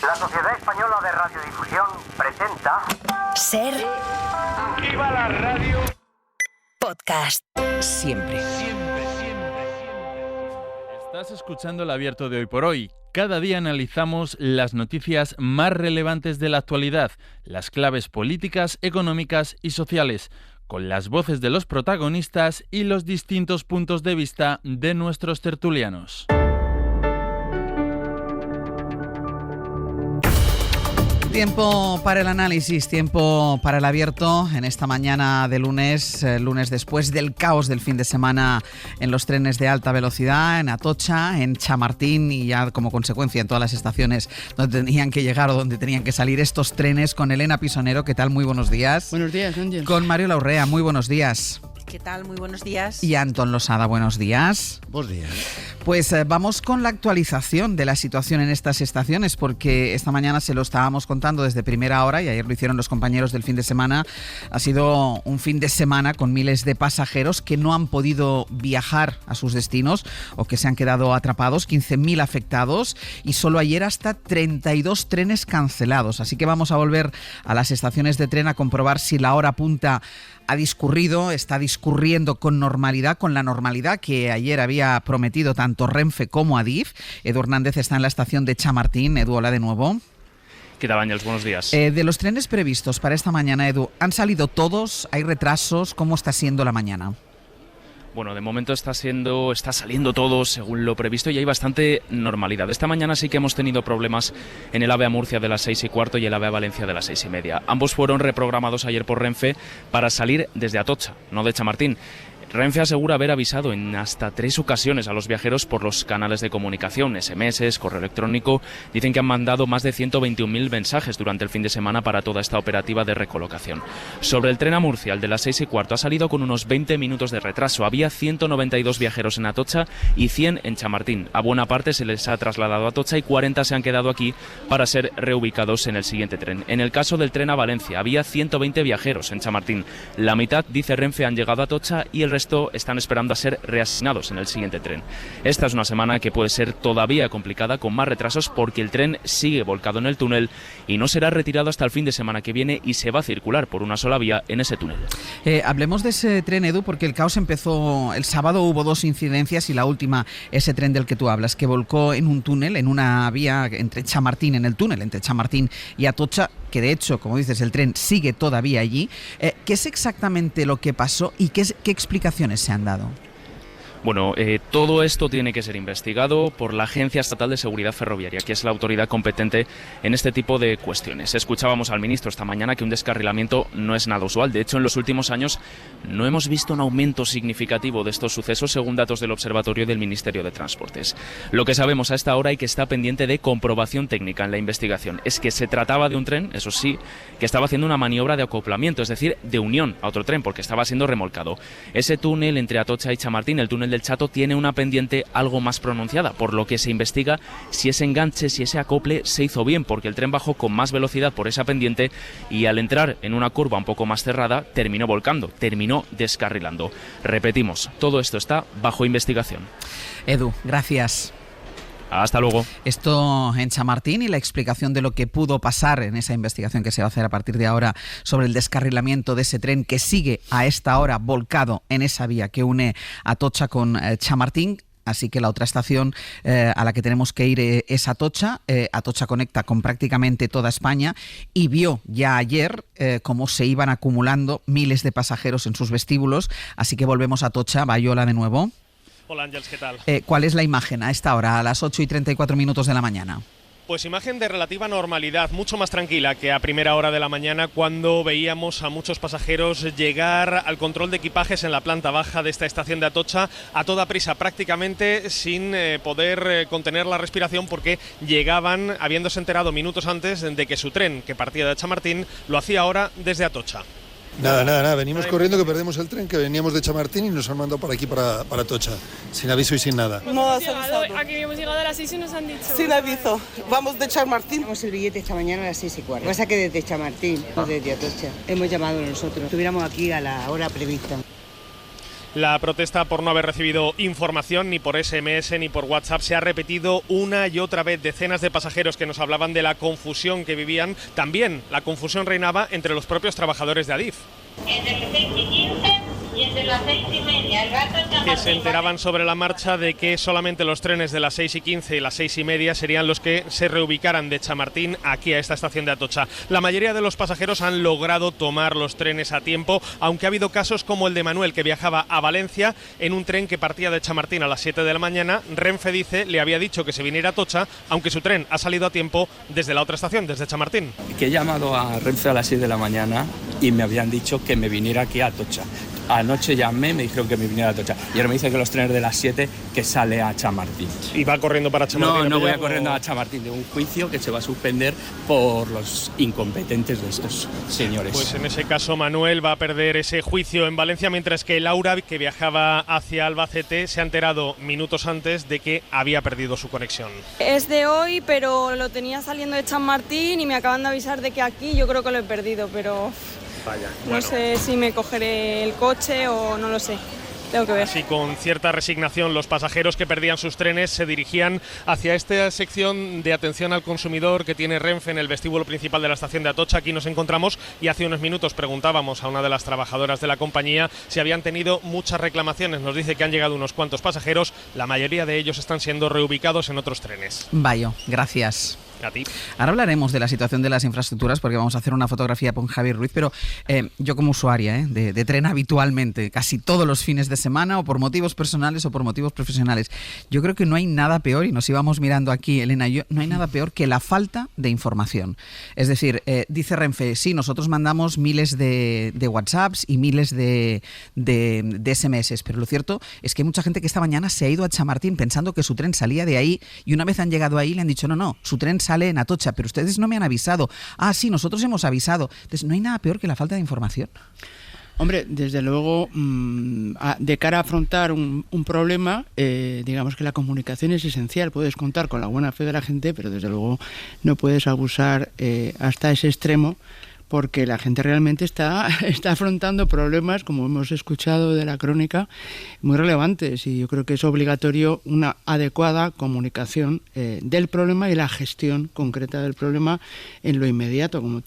La Sociedad Española de Radiodifusión presenta... Ser... ¡Viva la radio! Podcast. Siempre. Estás escuchando el Abierto de Hoy por Hoy. Cada día analizamos las noticias más relevantes de la actualidad, las claves políticas, económicas y sociales, con las voces de los protagonistas y los distintos puntos de vista de nuestros tertulianos. Tiempo para el análisis, tiempo para el abierto en esta mañana de lunes después del caos del fin de semana en los trenes de alta velocidad, en Atocha, en Chamartín y ya como consecuencia en todas las estaciones donde tenían que llegar o donde tenían que salir estos trenes, con Elena Pisonero. ¿Qué tal? Muy buenos días. Buenos días, Ángel. Con Mario Laurrea, muy buenos días. ¿Qué tal? Muy buenos días. Y Antón Losada, buenos días. Buenos días. Pues vamos con la actualización de la situación en estas estaciones, porque esta mañana se lo estábamos contando desde primera hora y ayer lo hicieron los compañeros del fin de semana. Ha sido un fin de semana con miles de pasajeros que no han podido viajar a sus destinos o que se han quedado atrapados, 15.000 afectados y solo ayer hasta 32 trenes cancelados. Así que vamos a volver a las estaciones de tren a comprobar si la hora punta ha discurrido, está discurriendo con normalidad, con la normalidad que ayer había prometido tanto Renfe como Adif. Edu Hernández está en la estación de Chamartín. Edu, hola de nuevo. ¿Qué tal, Ángel? Buenos días. De los trenes previstos para esta mañana, Edu, ¿han salido todos? ¿Hay retrasos? ¿Cómo está siendo la mañana? Bueno, de momento está saliendo todo según lo previsto y hay bastante normalidad. Esta mañana sí que hemos tenido problemas en el AVE a Murcia de las 6:15 y el AVE a Valencia de las 6:30. Ambos fueron reprogramados ayer por Renfe para salir desde Atocha, no de Chamartín. Renfe asegura haber avisado en hasta 3 ocasiones a los viajeros por los canales de comunicación, SMS, correo electrónico. Dicen que han mandado más de 121.000 mensajes durante el fin de semana para toda esta operativa de recolocación. Sobre el tren a Murcia, el de las 6:15, ha salido con unos 20 minutos de retraso. Había 192 viajeros en Atocha y 100 en Chamartín. A buena parte se les ha trasladado a Atocha y 40 se han quedado aquí para ser reubicados en el siguiente tren. En el caso del tren a Valencia, había 120 viajeros en Chamartín. La mitad, dice Renfe, han llegado a Atocha y el resto están esperando a ser reasignados en el siguiente tren. Esta es una semana que puede ser todavía complicada, con más retrasos, porque el tren sigue volcado en el túnel y no será retirado hasta el fin de semana que viene y se va a circular por una sola vía en ese túnel. Hablemos de ese tren, Edu, porque el caos empezó el sábado. Hubo 2 incidencias y la última, ese tren del que tú hablas, que volcó en un túnel, en una vía entre Chamartín, en el túnel entre Chamartín y Atocha, que de hecho, como dices, el tren sigue todavía allí. ¿Qué es exactamente lo que pasó y qué explicaciones se han dado? Bueno, todo esto tiene que ser investigado por la Agencia Estatal de Seguridad Ferroviaria, que es la autoridad competente en este tipo de cuestiones. Escuchábamos al ministro esta mañana que un descarrilamiento no es nada usual. De hecho, en los últimos años no hemos visto un aumento significativo de estos sucesos, según datos del Observatorio del Ministerio de Transportes. Lo que sabemos a esta hora y que está pendiente de comprobación técnica en la investigación es que se trataba de un tren, eso sí, que estaba haciendo una maniobra de acoplamiento, es decir, de unión a otro tren, porque estaba siendo remolcado. Ese túnel entre Atocha y Chamartín, el túnel del Chato, tiene una pendiente algo más pronunciada, por lo que se investiga si ese enganche, si ese acople se hizo bien, porque el tren bajó con más velocidad por esa pendiente y al entrar en una curva un poco más cerrada terminó volcando, terminó descarrilando. Repetimos, todo esto está bajo investigación. Edu, gracias. Hasta luego. Esto en Chamartín y la explicación de lo que pudo pasar en esa investigación que se va a hacer a partir de ahora sobre el descarrilamiento de ese tren que sigue a esta hora volcado en esa vía que une Atocha con Chamartín. Así que la otra estación a la que tenemos que ir es Atocha. Atocha conecta con prácticamente toda España y vio ya ayer cómo se iban acumulando miles de pasajeros en sus vestíbulos. Así que volvemos a Atocha. Bayola de nuevo. Hola Ángels, ¿qué tal? ¿Cuál es la imagen a esta hora, a las 8:34 de la mañana? Pues imagen de relativa normalidad, mucho más tranquila que a primera hora de la mañana, cuando veíamos a muchos pasajeros llegar al control de equipajes en la planta baja de esta estación de Atocha a toda prisa, prácticamente sin poder contener la respiración, porque llegaban habiéndose enterado minutos antes de que su tren, que partía de Chamartín, lo hacía ahora desde Atocha. Nada, venimos corriendo, que perdemos el tren, que veníamos de Chamartín y nos han mandado para aquí, para Atocha, sin aviso y sin nada. No has avisado. Aquí hemos llegado a las 6 y nos han dicho. Sin aviso, vamos de Chamartín. Tenemos el billete esta mañana a las 6:15. Pasa que desde Chamartín, no desde Atocha. Hemos llamado nosotros, estuviéramos aquí a la hora prevista. La protesta por no haber recibido información ni por SMS ni por WhatsApp se ha repetido una y otra vez. Decenas de pasajeros que nos hablaban de la confusión que vivían. También la confusión reinaba entre los propios trabajadores de Adif. Entre las 6:15 y entre las 6:30, el gato está que se enteraban sobre la marcha de que solamente los trenes de las 6:15 y las 6:30 serían los que se reubicaran de Chamartín aquí a esta estación de Atocha. La mayoría de los pasajeros han logrado tomar los trenes a tiempo, aunque ha habido casos como el de Manuel, que viajaba a Valencia en un tren que partía de Chamartín a las 7 de la mañana. Renfe dice, le había dicho que se viniera a Atocha, aunque su tren ha salido a tiempo desde la otra estación, desde Chamartín. Que he llamado a Renfe a las 6 de la mañana y me habían dicho que me viniera aquí a Atocha. Anoche llamé, me dijeron que me viniera a Atocha. Y ahora me dicen que los trenes de las 7 que sale a Chamartín. ¿Y va corriendo para Chamartín? No voy a corriendo a Chamartín, de un juicio que se va a suspender por los incompetentes de estos señores. Pues en ese caso Manuel va a perder ese juicio en Valencia, mientras que Laura, que viajaba hacia Albacete, se ha enterado minutos antes de que había perdido su conexión. Es de hoy, pero lo tenía saliendo de Chamartín y me acaban de avisar de que aquí yo creo que lo he perdido, pero... Vaya, no sé si me cogeré el coche o no lo sé. Tengo que ver. Así, con cierta resignación, los pasajeros que perdían sus trenes se dirigían hacia esta sección de atención al consumidor que tiene Renfe en el vestíbulo principal de la estación de Atocha. Aquí nos encontramos y hace unos minutos preguntábamos a una de las trabajadoras de la compañía si habían tenido muchas reclamaciones. Nos dice que han llegado unos cuantos pasajeros, la mayoría de ellos están siendo reubicados en otros trenes. Vaya, gracias. A ti. Ahora hablaremos de la situación de las infraestructuras porque vamos a hacer una fotografía con Javier Ruiz, pero yo como usuaria de tren habitualmente, casi todos los fines de semana, o por motivos personales o por motivos profesionales, yo creo que no hay nada peor, y nos íbamos mirando aquí, Elena y yo, no hay nada peor que la falta de información. Es decir, dice Renfe, sí, nosotros mandamos miles de WhatsApps y miles de SMS, pero lo cierto es que hay mucha gente que esta mañana se ha ido a Chamartín pensando que su tren salía de ahí, y una vez han llegado ahí le han dicho, no, su tren sale en Atocha, pero ustedes no me han avisado. Ah, sí, nosotros hemos avisado. Entonces, ¿no hay nada peor que la falta de información? Hombre, desde luego, de cara a afrontar un problema, digamos que la comunicación es esencial. Puedes contar con la buena fe de la gente, pero desde luego no puedes abusar hasta ese extremo, porque la gente realmente está afrontando problemas, como hemos escuchado de la crónica, muy relevantes, y yo creo que es obligatorio una adecuada comunicación del problema y la gestión concreta del problema en lo inmediato, como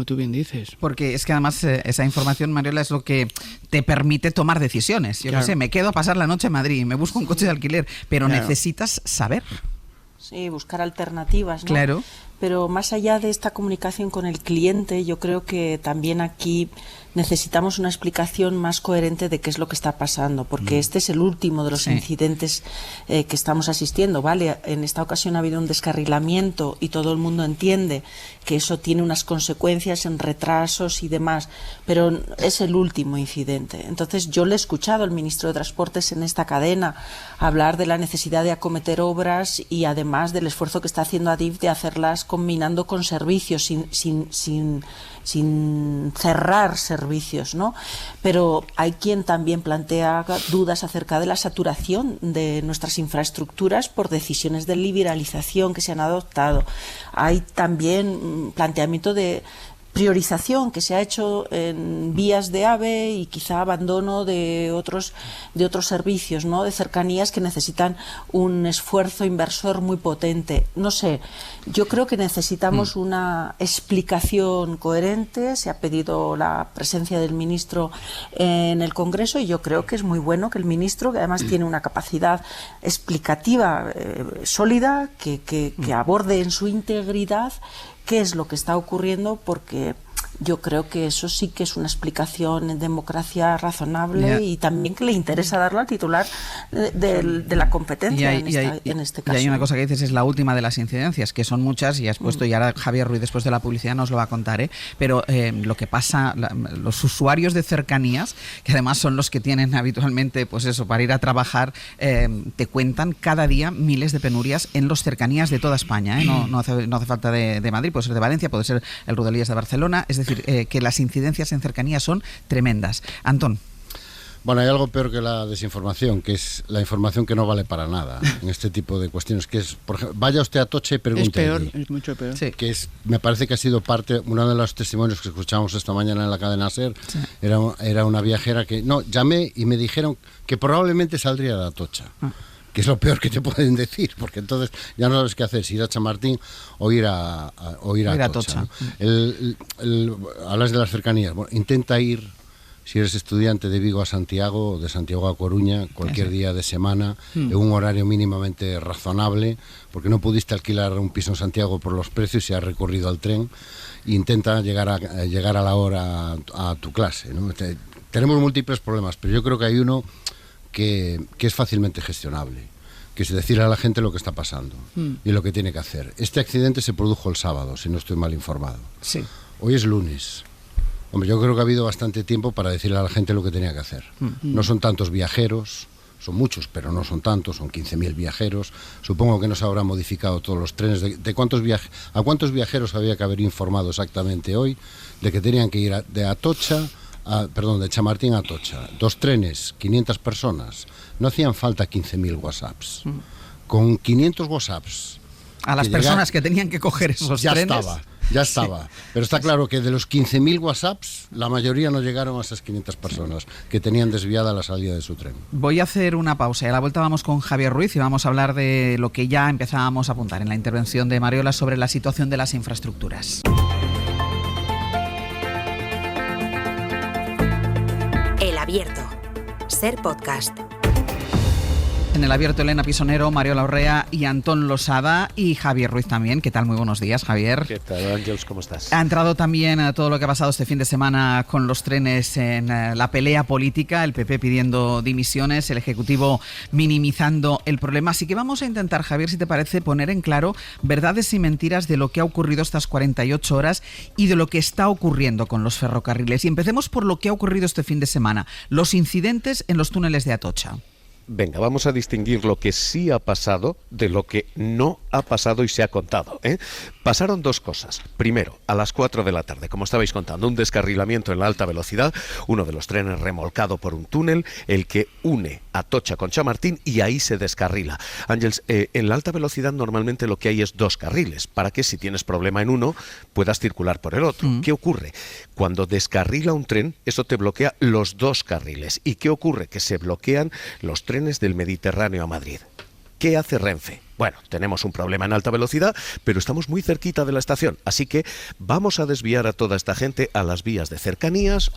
tú bien dices. Porque es que además esa información, Mariola, es lo que te permite tomar decisiones. Yo Claro. no sé, me quedo a pasar la noche en Madrid, me busco un coche de alquiler, pero Claro. necesitas saber. Sí, buscar alternativas, ¿no? Claro. Pero más allá de esta comunicación con el cliente, yo creo que también aquí necesitamos una explicación más coherente de qué es lo que está pasando, porque este es el último de los incidentes que estamos asistiendo, ¿vale? En esta ocasión ha habido un descarrilamiento y todo el mundo entiende que eso tiene unas consecuencias en retrasos y demás, pero es el último incidente. Entonces yo le he escuchado al ministro de Transportes en esta cadena hablar de la necesidad de acometer obras y además del esfuerzo que está haciendo Adif de hacerlas combinando con servicios sin cerrar servicios, ¿no? Pero hay quien también plantea dudas acerca de la saturación de nuestras infraestructuras por decisiones de liberalización que se han adoptado. Hay también planteamiento de priorización que se ha hecho en vías de AVE y quizá abandono de otros servicios, ¿no? De cercanías que necesitan un esfuerzo inversor muy potente. No sé, yo creo que necesitamos una explicación coherente. Se ha pedido la presencia del ministro en el Congreso y yo creo que es muy bueno que el ministro, que además tiene una capacidad explicativa sólida, que aborde en su integridad qué es lo que está ocurriendo, porque yo creo que eso sí que es una explicación en democracia razonable y también que le interesa darlo al titular de la competencia en este caso. Y hay una cosa que dices, es la última de las incidencias, que son muchas, y has puesto, y ahora Javier Ruiz después de la publicidad nos lo va a contar, pero lo que pasa, los usuarios de cercanías, que además son los que tienen habitualmente, pues eso, para ir a trabajar, te cuentan cada día miles de penurias en los cercanías de toda España, no hace falta de Madrid, puede ser de Valencia, puede ser el Rodalies de Barcelona, es decir, que las incidencias en cercanías son tremendas. Antón. Bueno, hay algo peor que la desinformación, que es la información que no vale para nada en este tipo de cuestiones, que es, por ejemplo, vaya usted a Atocha y pregunte. Es peor, allí. es mucho peor. Sí. Que es, me parece que ha sido parte, uno de los testimonios que escuchamos esta mañana en la cadena SER, sí. era una viajera que, no, llamé y me dijeron que probablemente saldría de Atocha. Que es lo peor que te pueden decir, porque entonces ya no sabes qué hacer, si ir a Chamartín o ir a Atocha. ¿No? Hablas de las cercanías. Bueno, intenta ir, si eres estudiante, de Vigo a Santiago o de Santiago a Coruña, cualquier día de semana, en un horario mínimamente razonable, porque no pudiste alquilar un piso en Santiago por los precios y has recurrido al tren. Intenta llegar a la hora a tu clase, ¿no? Tenemos múltiples problemas, pero yo creo que hay uno que es fácilmente gestionable, que es decir a la gente lo que está pasando y lo que tiene que hacer. Este accidente se produjo el sábado, si no estoy mal informado. Sí. Hoy es lunes. Hombre, yo creo que ha habido bastante tiempo para decirle a la gente lo que tenía que hacer. No son tantos viajeros, son muchos, pero no son tantos, son 15.000 viajeros. Supongo que no se habrán modificado todos los trenes. ¿A cuántos viajeros había que haber informado exactamente hoy de que tenían que ir de Atocha, de Chamartín a Atocha? 2 trenes, 500 personas. No hacían falta 15.000 WhatsApps. Con 500 WhatsApps... A las personas que tenían que coger esos trenes... Ya estaba. Sí. Pero está claro que de los 15.000 WhatsApps, la mayoría no llegaron a esas 500 personas que tenían desviada la salida de su tren. Voy a hacer una pausa y a la vuelta vamos con Javier Ruiz y vamos a hablar de lo que ya empezábamos a apuntar en la intervención de Mariola sobre la situación de las infraestructuras. El Abierto. SER Podcast. En el Abierto, Elena Pisonero, Mariola Urrea y Antón Losada y Javier Ruiz también. ¿Qué tal? Muy buenos días, Javier. ¿Qué tal, Ángels? ¿Cómo estás? Ha entrado también a todo lo que ha pasado este fin de semana con los trenes en la pelea política, el PP pidiendo dimisiones, el Ejecutivo minimizando el problema. Así que vamos a intentar, Javier, si te parece, poner en claro verdades y mentiras de lo que ha ocurrido estas 48 horas y de lo que está ocurriendo con los ferrocarriles. Y empecemos por lo que ha ocurrido este fin de semana, los incidentes en los túneles de Atocha. Venga, vamos a distinguir lo que sí ha pasado de lo que no ha pasado y se ha contado, ¿eh? Pasaron 2 cosas. Primero, a las 4 de la tarde, como estabais contando, un descarrilamiento en la alta velocidad, uno de los trenes remolcado por un túnel, el que une Atocha con Chamartín, y ahí se descarrila. Ángels, en la alta velocidad normalmente lo que hay es 2 carriles, para que si tienes problema en uno, puedas circular por el otro. ¿Qué ocurre? Cuando descarrila un tren, eso te bloquea los 2 carriles. ¿Y qué ocurre? Que se bloquean los trenes del Mediterráneo a Madrid. ¿Qué hace Renfe? Bueno, tenemos un problema en alta velocidad, pero estamos muy cerquita de la estación, así que vamos a desviar a toda esta gente a las vías de cercanías,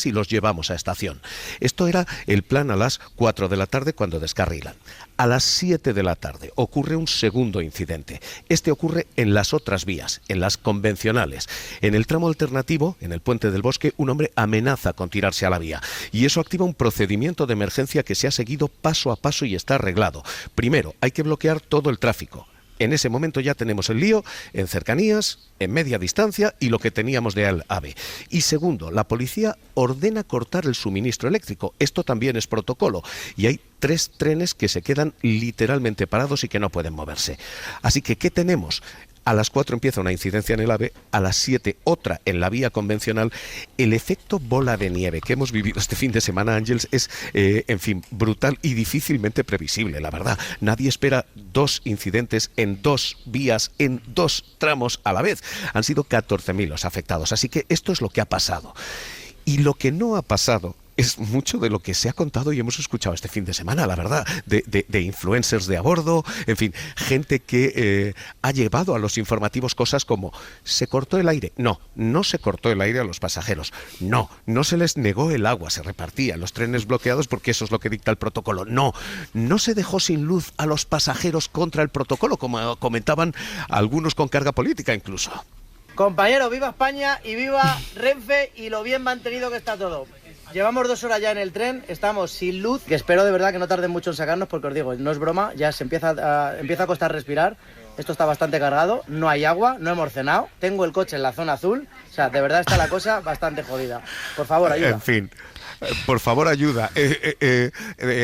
y los llevamos a estación. Esto era el plan a las 4 de la tarde cuando descarrilan. A las 7 de la tarde ocurre un segundo incidente. Este ocurre en las otras vías, en las convencionales. En el tramo alternativo, en el Puente del Bosque, un hombre amenaza con tirarse a la vía. Y eso activa un procedimiento de emergencia que se ha seguido paso a paso y está arreglado. Primero, hay que bloquear todo el tráfico. En ese momento ya tenemos el lío en cercanías, en media distancia y lo que teníamos de AVE. Y segundo, la policía ordena cortar el suministro eléctrico. Esto también es protocolo. Y hay 3 trenes que se quedan literalmente parados y que no pueden moverse. Así que, ¿qué tenemos? A las 4 empieza una incidencia en el AVE, a las 7 otra en la vía convencional. El efecto bola de nieve que hemos vivido este fin de semana, Ángels, es, en fin, brutal y difícilmente previsible, la verdad. Nadie espera 2 incidentes en 2 vías, en 2 tramos a la vez. Han sido 14.000 los afectados, así que esto es lo que ha pasado. Y lo que no ha pasado es mucho de lo que se ha contado y hemos escuchado este fin de semana, la verdad, de influencers de a bordo, en fin, gente que ha llevado a los informativos cosas como ¿se cortó el aire? No, no se cortó el aire a los pasajeros, no se les negó el agua, se repartía los trenes bloqueados porque eso es lo que dicta el protocolo, no se dejó sin luz a los pasajeros contra el protocolo, como comentaban algunos con carga política incluso. Compañero, viva España y viva Renfe y lo bien mantenido que está todo. Llevamos 2 horas ya en el tren, estamos sin luz, que espero de verdad que no tarden mucho en sacarnos porque os digo, no es broma, ya se empieza a costar respirar, esto está bastante cargado, no hay agua, no hemos cenado, tengo el coche en la zona azul, o sea, de verdad está la cosa bastante jodida. Por favor, ayuda. En fin. Por favor, ayuda.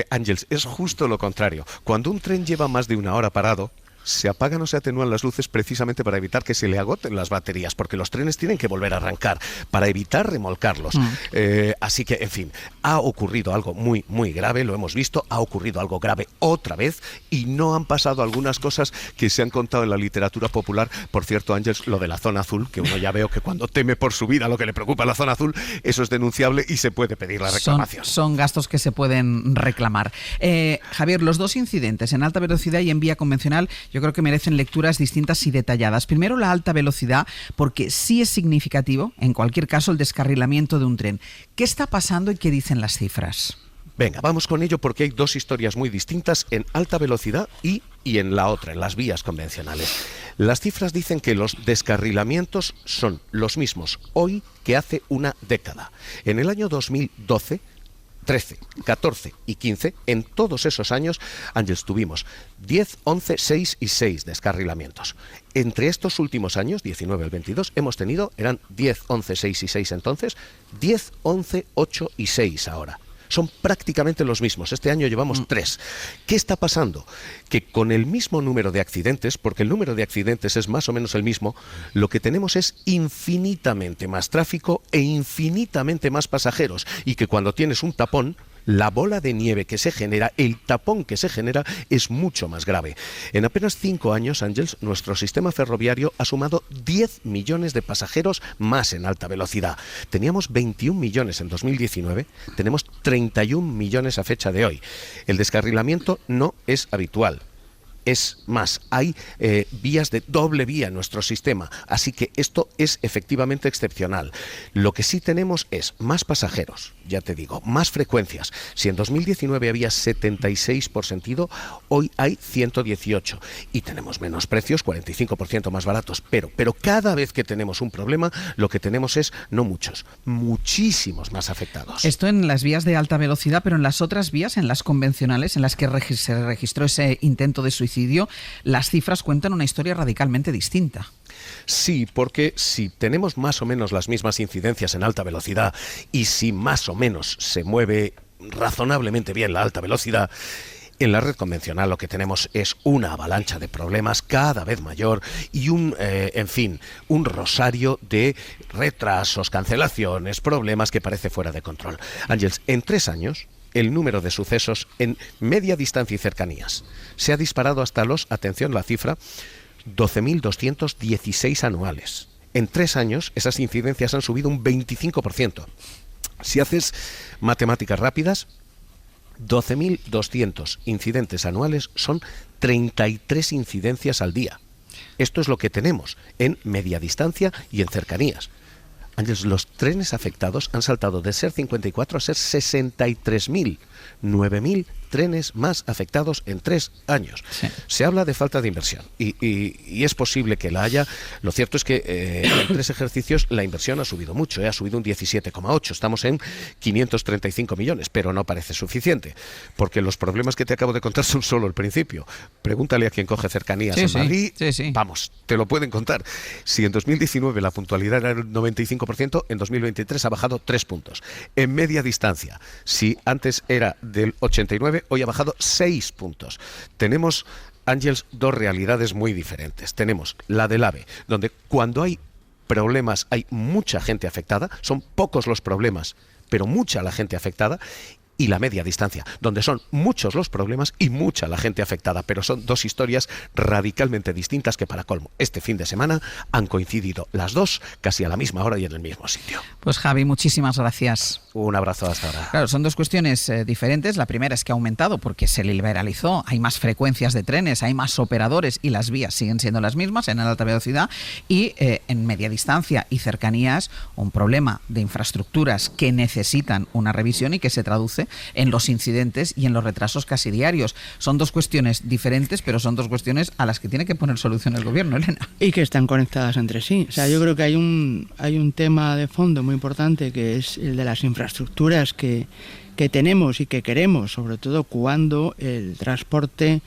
Ángels, es justo lo contrario. Cuando un tren lleva más de 1 hora parado, se apagan o se atenúan las luces precisamente para evitar que se le agoten las baterías, porque los trenes tienen que volver a arrancar para evitar remolcarlos. Así que, en fin, ha ocurrido algo muy, muy grave, lo hemos visto, ha ocurrido algo grave otra vez y no han pasado algunas cosas que se han contado en la literatura popular. Por cierto, Ángels, lo de la zona azul, que uno ya veo que cuando teme por su vida lo que le preocupa la zona azul, eso es denunciable y se puede pedir la reclamación. Son gastos que se pueden reclamar. Javier, los dos incidentes en alta velocidad y en vía convencional yo creo que merecen lecturas distintas y detalladas. Primero, la alta velocidad, porque sí es significativo, en cualquier caso, el descarrilamiento de un tren. ¿Qué está pasando y qué dicen las cifras? Venga, vamos con ello porque hay dos historias muy distintas en alta velocidad y en la otra, en las vías convencionales. Las cifras dicen que los descarrilamientos son los mismos hoy que hace una década. En el año 2012, 13, 14 y 15, en todos esos años, Ángels, tuvimos 10, 11, 6 y 6 descarrilamientos. Entre estos últimos años, 19 al 22, hemos tenido, eran 10, 11, 6 y 6 entonces, 10, 11, 8 y 6 ahora. Son prácticamente los mismos. Este año llevamos 3. ¿Qué está pasando? Que con el mismo número de accidentes, porque el número de accidentes es más o menos el mismo, lo que tenemos es infinitamente más tráfico e infinitamente más pasajeros. Y que cuando tienes un tapón, la bola de nieve que se genera, el tapón que se genera, es mucho más grave. En apenas 5 años, Ángels, nuestro sistema ferroviario ha sumado 10 millones de pasajeros más en alta velocidad. Teníamos 21 millones en 2019, tenemos 31 millones a fecha de hoy. El descarrilamiento no es habitual. Es más, hay vías de doble vía en nuestro sistema, así que esto es efectivamente excepcional. Lo que sí tenemos es más pasajeros, ya te digo, más frecuencias. Si en 2019 había 76 por sentido, hoy hay 118 y tenemos menos precios, 45% más baratos, pero cada vez que tenemos un problema, lo que tenemos es, no muchos, muchísimos más afectados. Esto en las vías de alta velocidad, pero en las otras vías, en las convencionales, en las que se registró ese intento de suicidio, las cifras cuentan una historia radicalmente distinta. Sí, porque si tenemos más o menos las mismas incidencias en alta velocidad y si más o menos se mueve razonablemente bien la alta velocidad, en la red convencional lo que tenemos es una avalancha de problemas cada vez mayor y un rosario de retrasos, cancelaciones, problemas que parece fuera de control. Ángels, en 3 años, el número de sucesos en media distancia y cercanías se ha disparado hasta atención la cifra, 12.216 anuales. En 3 años esas incidencias han subido un 25%. Si haces matemáticas rápidas, 12.200 incidentes anuales son 33 incidencias al día. Esto es lo que tenemos en media distancia y en cercanías. Ángels, los trenes afectados han saltado de ser 54 a ser 63.000, 9.000 trenes más afectados en 3 años. Sí. Se habla de falta de inversión y es posible que la haya. Lo cierto es que en 3 ejercicios la inversión ha subido mucho, ha subido un 17,8. Estamos en 535 millones, pero no parece suficiente, porque los problemas que te acabo de contar son solo el principio. Pregúntale a quien coge cercanías en Madrid. Sí. Vamos, te lo pueden contar. Si en 2019 la puntualidad era el 95%, en 2023 ha bajado 3 puntos. En media distancia, si antes era del 89%, hoy ha bajado 6 puntos. Tenemos, Ángels, 2 realidades muy diferentes. Tenemos la del AVE, donde cuando hay problemas hay mucha gente afectada, son pocos los problemas, pero mucha la gente afectada, y la media distancia, donde son muchos los problemas y mucha la gente afectada, pero son 2 historias radicalmente distintas que, para colmo, este fin de semana han coincidido las 2 casi a la misma hora y en el mismo sitio. Pues Javi, muchísimas gracias. Un abrazo hasta ahora. Claro, son 2 cuestiones diferentes. La primera es que ha aumentado porque se liberalizó, hay más frecuencias de trenes, hay más operadores y las vías siguen siendo las mismas en alta velocidad, y en media distancia y cercanías un problema de infraestructuras que necesitan una revisión y que se traduce en los incidentes y en los retrasos casi diarios. Son 2 cuestiones diferentes, pero son 2 cuestiones a las que tiene que poner solución el gobierno, Elena. Y que están conectadas entre sí. O sea, yo creo que hay un tema de fondo muy importante, que es el de las infraestructuras que tenemos y que queremos, sobre todo cuando el transporte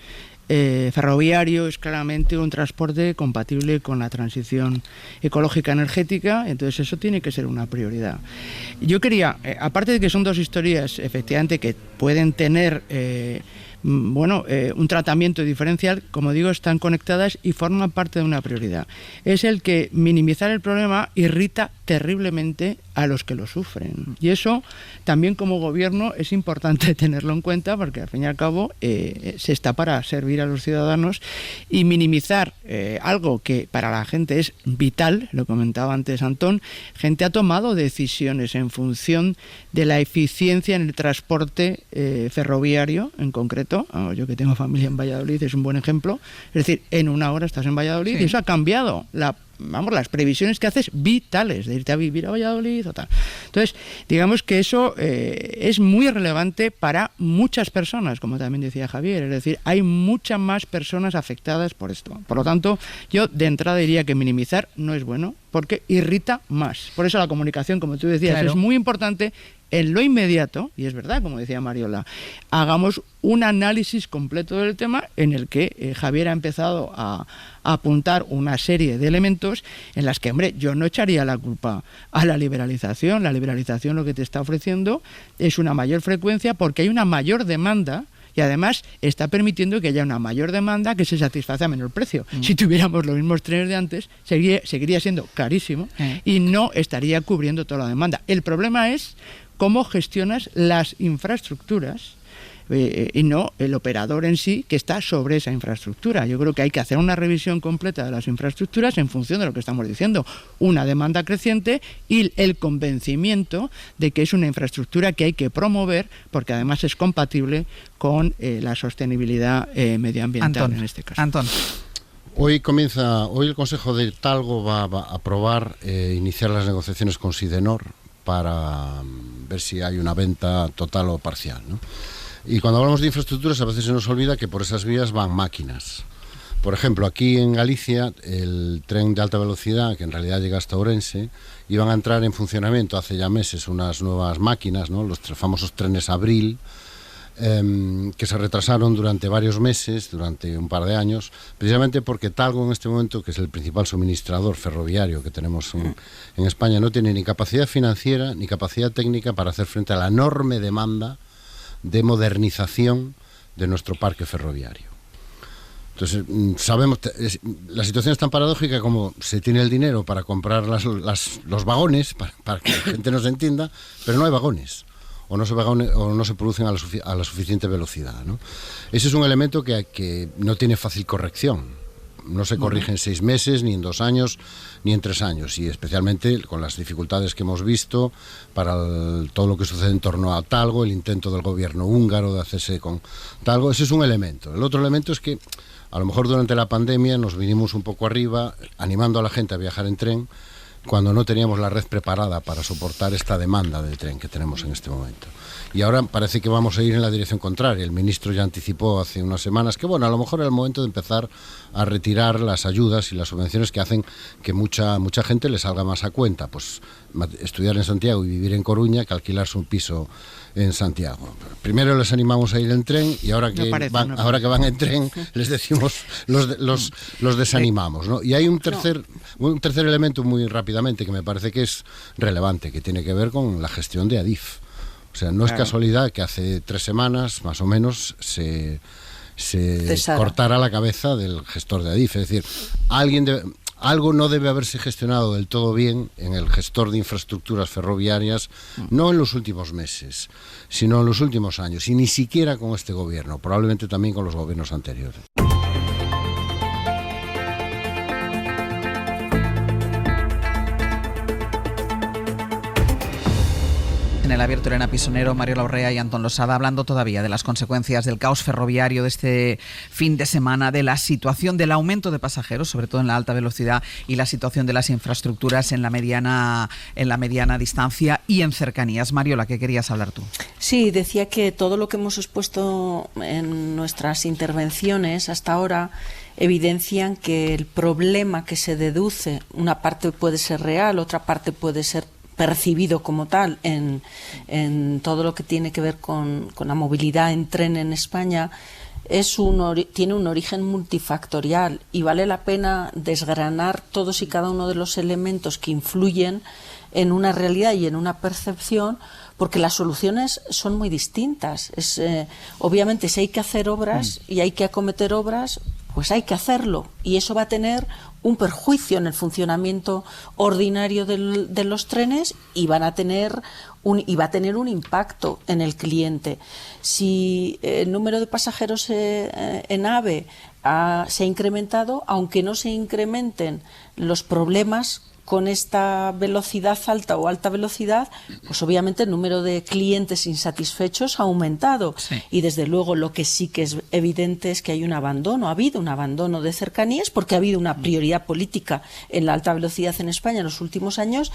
ferroviario es claramente un transporte compatible con la transición ecológica energética. Entonces eso tiene que ser una prioridad. Yo quería, aparte de que son 2 historias efectivamente que pueden tener un tratamiento diferencial, como digo, están conectadas y forman parte de una prioridad. Es el que minimizar el problema irrita terriblemente a los que lo sufren. Y eso también como gobierno es importante tenerlo en cuenta, porque al fin y al cabo se está para servir a los ciudadanos, y minimizar algo que para la gente es vital, lo comentaba antes Antón. Gente ha tomado decisiones en función de la eficiencia en el transporte ferroviario en concreto. Yo que tengo familia en Valladolid es un buen ejemplo. Es decir, en una hora estás en Valladolid, sí, y eso ha cambiado las previsiones que haces vitales de irte a vivir a Valladolid o tal. Entonces, digamos que eso es muy relevante para muchas personas, como también decía Javier. Es decir, hay muchas más personas afectadas por esto. Por lo tanto, yo de entrada diría que minimizar no es bueno, porque irrita más. Por eso la comunicación, como tú decías, claro, es muy importante en lo inmediato, y es verdad, como decía Mariola, hagamos un análisis completo del tema en el que Javier ha empezado a apuntar una serie de elementos en las que, hombre, yo no echaría la culpa a la liberalización. La liberalización lo que te está ofreciendo es una mayor frecuencia porque hay una mayor demanda. Y además está permitiendo que haya una mayor demanda que se satisface a menor precio. Si tuviéramos los mismos trenes de antes, seguiría siendo carísimo y no estaría cubriendo toda la demanda. El problema es cómo gestionas las infraestructuras y no el operador en sí que está sobre esa infraestructura. Yo creo que hay que hacer una revisión completa de las infraestructuras en función de lo que estamos diciendo. Una demanda creciente y el convencimiento de que es una infraestructura que hay que promover porque además es compatible con la sostenibilidad medioambiental en este caso. Antón. Hoy el Consejo de Talgo va a aprobar iniciar las negociaciones con Sidenor para ver si hay una venta total o parcial, ¿no? Y cuando hablamos de infraestructuras a veces se nos olvida que por esas vías van máquinas. Por ejemplo, aquí en Galicia el tren de alta velocidad, que en realidad llega hasta Ourense, iban a entrar en funcionamiento hace ya meses unas nuevas máquinas, ¿no? Los famosos trenes Abril, que se retrasaron durante varios meses, durante un par de años, precisamente porque Talgo en este momento, que es el principal suministrador ferroviario que tenemos en España, no tiene ni capacidad financiera ni capacidad técnica para hacer frente a la enorme demanda de modernización de nuestro parque ferroviario. Entonces, sabemos, la situación es tan paradójica como se tiene el dinero para comprar los vagones, para que la gente nos entienda, pero no hay vagones. O no se producen a la suficiente velocidad, ¿no? Ese es un elemento que no tiene fácil corrección. No se corrige en 6 meses, ni en 2 años, ni en 3 años. Y especialmente con las dificultades que hemos visto para todo lo que sucede en torno a Talgo, el intento del gobierno húngaro de hacerse con Talgo. Ese es un elemento. El otro elemento es que a lo mejor durante la pandemia nos vinimos un poco arriba, animando a la gente a viajar en tren, cuando no teníamos la red preparada para soportar esta demanda de tren que tenemos en este momento. Y ahora parece que vamos a ir en la dirección contraria. El ministro ya anticipó hace unas semanas que, bueno, a lo mejor era el momento de empezar a retirar las ayudas y las subvenciones que hacen que mucha gente le salga más a cuenta, pues estudiar en Santiago y vivir en Coruña que alquilarse un piso en Santiago. Primero les animamos a ir en tren y ahora que van en tren les decimos, los desanimamos, ¿no? Y hay un tercer elemento muy rápidamente que me parece que es relevante, que tiene que ver con la gestión de Adif. O sea, no es casualidad que hace 3 semanas, más o menos, se cortara la cabeza del gestor de Adif. Es decir, algo no debe haberse gestionado del todo bien en el gestor de infraestructuras ferroviarias, no en los últimos meses, sino en los últimos años, y ni siquiera con este gobierno, probablemente también con los gobiernos anteriores. En el abierto, Elena Pisonero, Mariola Urrea y Antón Losada hablando todavía de las consecuencias del caos ferroviario de este fin de semana, de la situación del aumento de pasajeros, sobre todo en la alta velocidad, y la situación de las infraestructuras en la mediana distancia y en cercanías. Mariola, ¿qué querías hablar tú? Sí, decía que todo lo que hemos expuesto en nuestras intervenciones hasta ahora evidencian que el problema que se deduce, una parte puede ser real, otra parte puede ser percibido como tal en todo lo que tiene que ver con la movilidad en tren en España, tiene un origen multifactorial y vale la pena desgranar todos y cada uno de los elementos que influyen en una realidad y en una percepción, porque las soluciones son muy distintas. Obviamente, si hay que hacer obras y hay que acometer obras, pues hay que hacerlo, y eso va a tener un perjuicio en el funcionamiento ordinario de los trenes y va a tener un impacto en el cliente. Si el número de pasajeros en AVE se ha incrementado, aunque no se incrementen los problemas con esta velocidad alta o alta velocidad, pues obviamente el número de clientes insatisfechos ha aumentado. Sí. Y desde luego lo que sí que es evidente es que hay un abandono, ha habido un abandono de cercanías porque ha habido una prioridad política en la alta velocidad en España en los últimos años,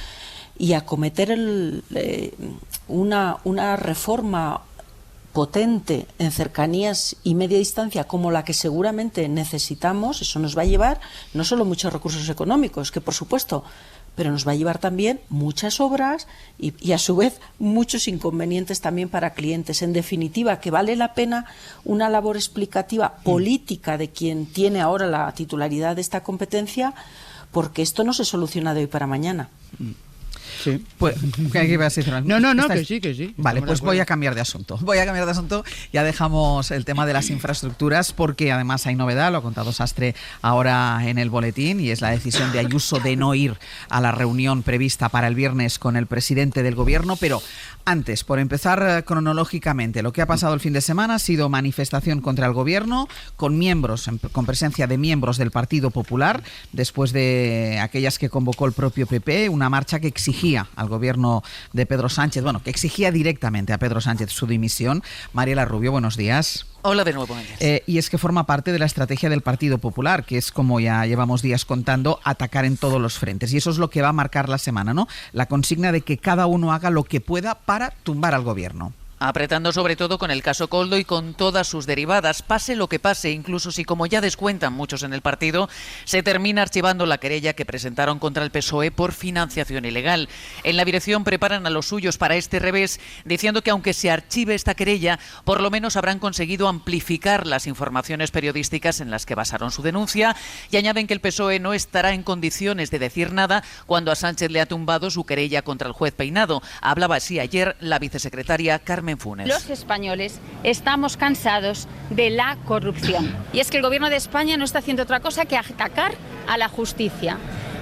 y acometer una reforma potente en cercanías y media distancia como la que seguramente necesitamos, eso nos va a llevar no solo muchos recursos económicos, que por supuesto, pero nos va a llevar también muchas obras y a su vez muchos inconvenientes también para clientes. En definitiva, que vale la pena una labor explicativa política de quien tiene ahora la titularidad de esta competencia, porque esto no se soluciona de hoy para mañana. Sí. Pues, ¿qué ibas a decir? No, que sí. Vale, pues voy a cambiar de asunto. Ya dejamos el tema de las infraestructuras, porque además hay novedad, lo ha contado Sastre ahora en el boletín, y es la decisión de Ayuso de no ir a la reunión prevista para el viernes con el presidente del gobierno. Pero antes, por empezar cronológicamente, lo que ha pasado el fin de semana ha sido manifestación contra el gobierno con presencia de miembros del Partido Popular, después de aquellas que convocó el propio PP, una marcha que exigía al gobierno de Pedro Sánchez, que exigía directamente a Pedro Sánchez su dimisión. Mariela Rubio, buenos días. Hola de nuevo, Ángeles. Y es que forma parte de la estrategia del Partido Popular, que es, como ya llevamos días contando, atacar en todos los frentes. Y eso es lo que va a marcar la semana, ¿no? La consigna de que cada uno haga lo que pueda para tumbar al gobierno. Apretando sobre todo con el caso Koldo y con todas sus derivadas, pase lo que pase, incluso si, como ya descuentan muchos en el partido, se termina archivando la querella que presentaron contra el PSOE por financiación ilegal. En la dirección preparan a los suyos para este revés, diciendo que aunque se archive esta querella, por lo menos habrán conseguido amplificar las informaciones periodísticas en las que basaron su denuncia, y añaden que el PSOE no estará en condiciones de decir nada cuando a Sánchez le ha tumbado su querella contra el juez Peinado. Hablaba así ayer la vicesecretaria Carmen Funes. Los españoles estamos cansados de la corrupción. Y es que el gobierno de España no está haciendo otra cosa que atacar a la justicia,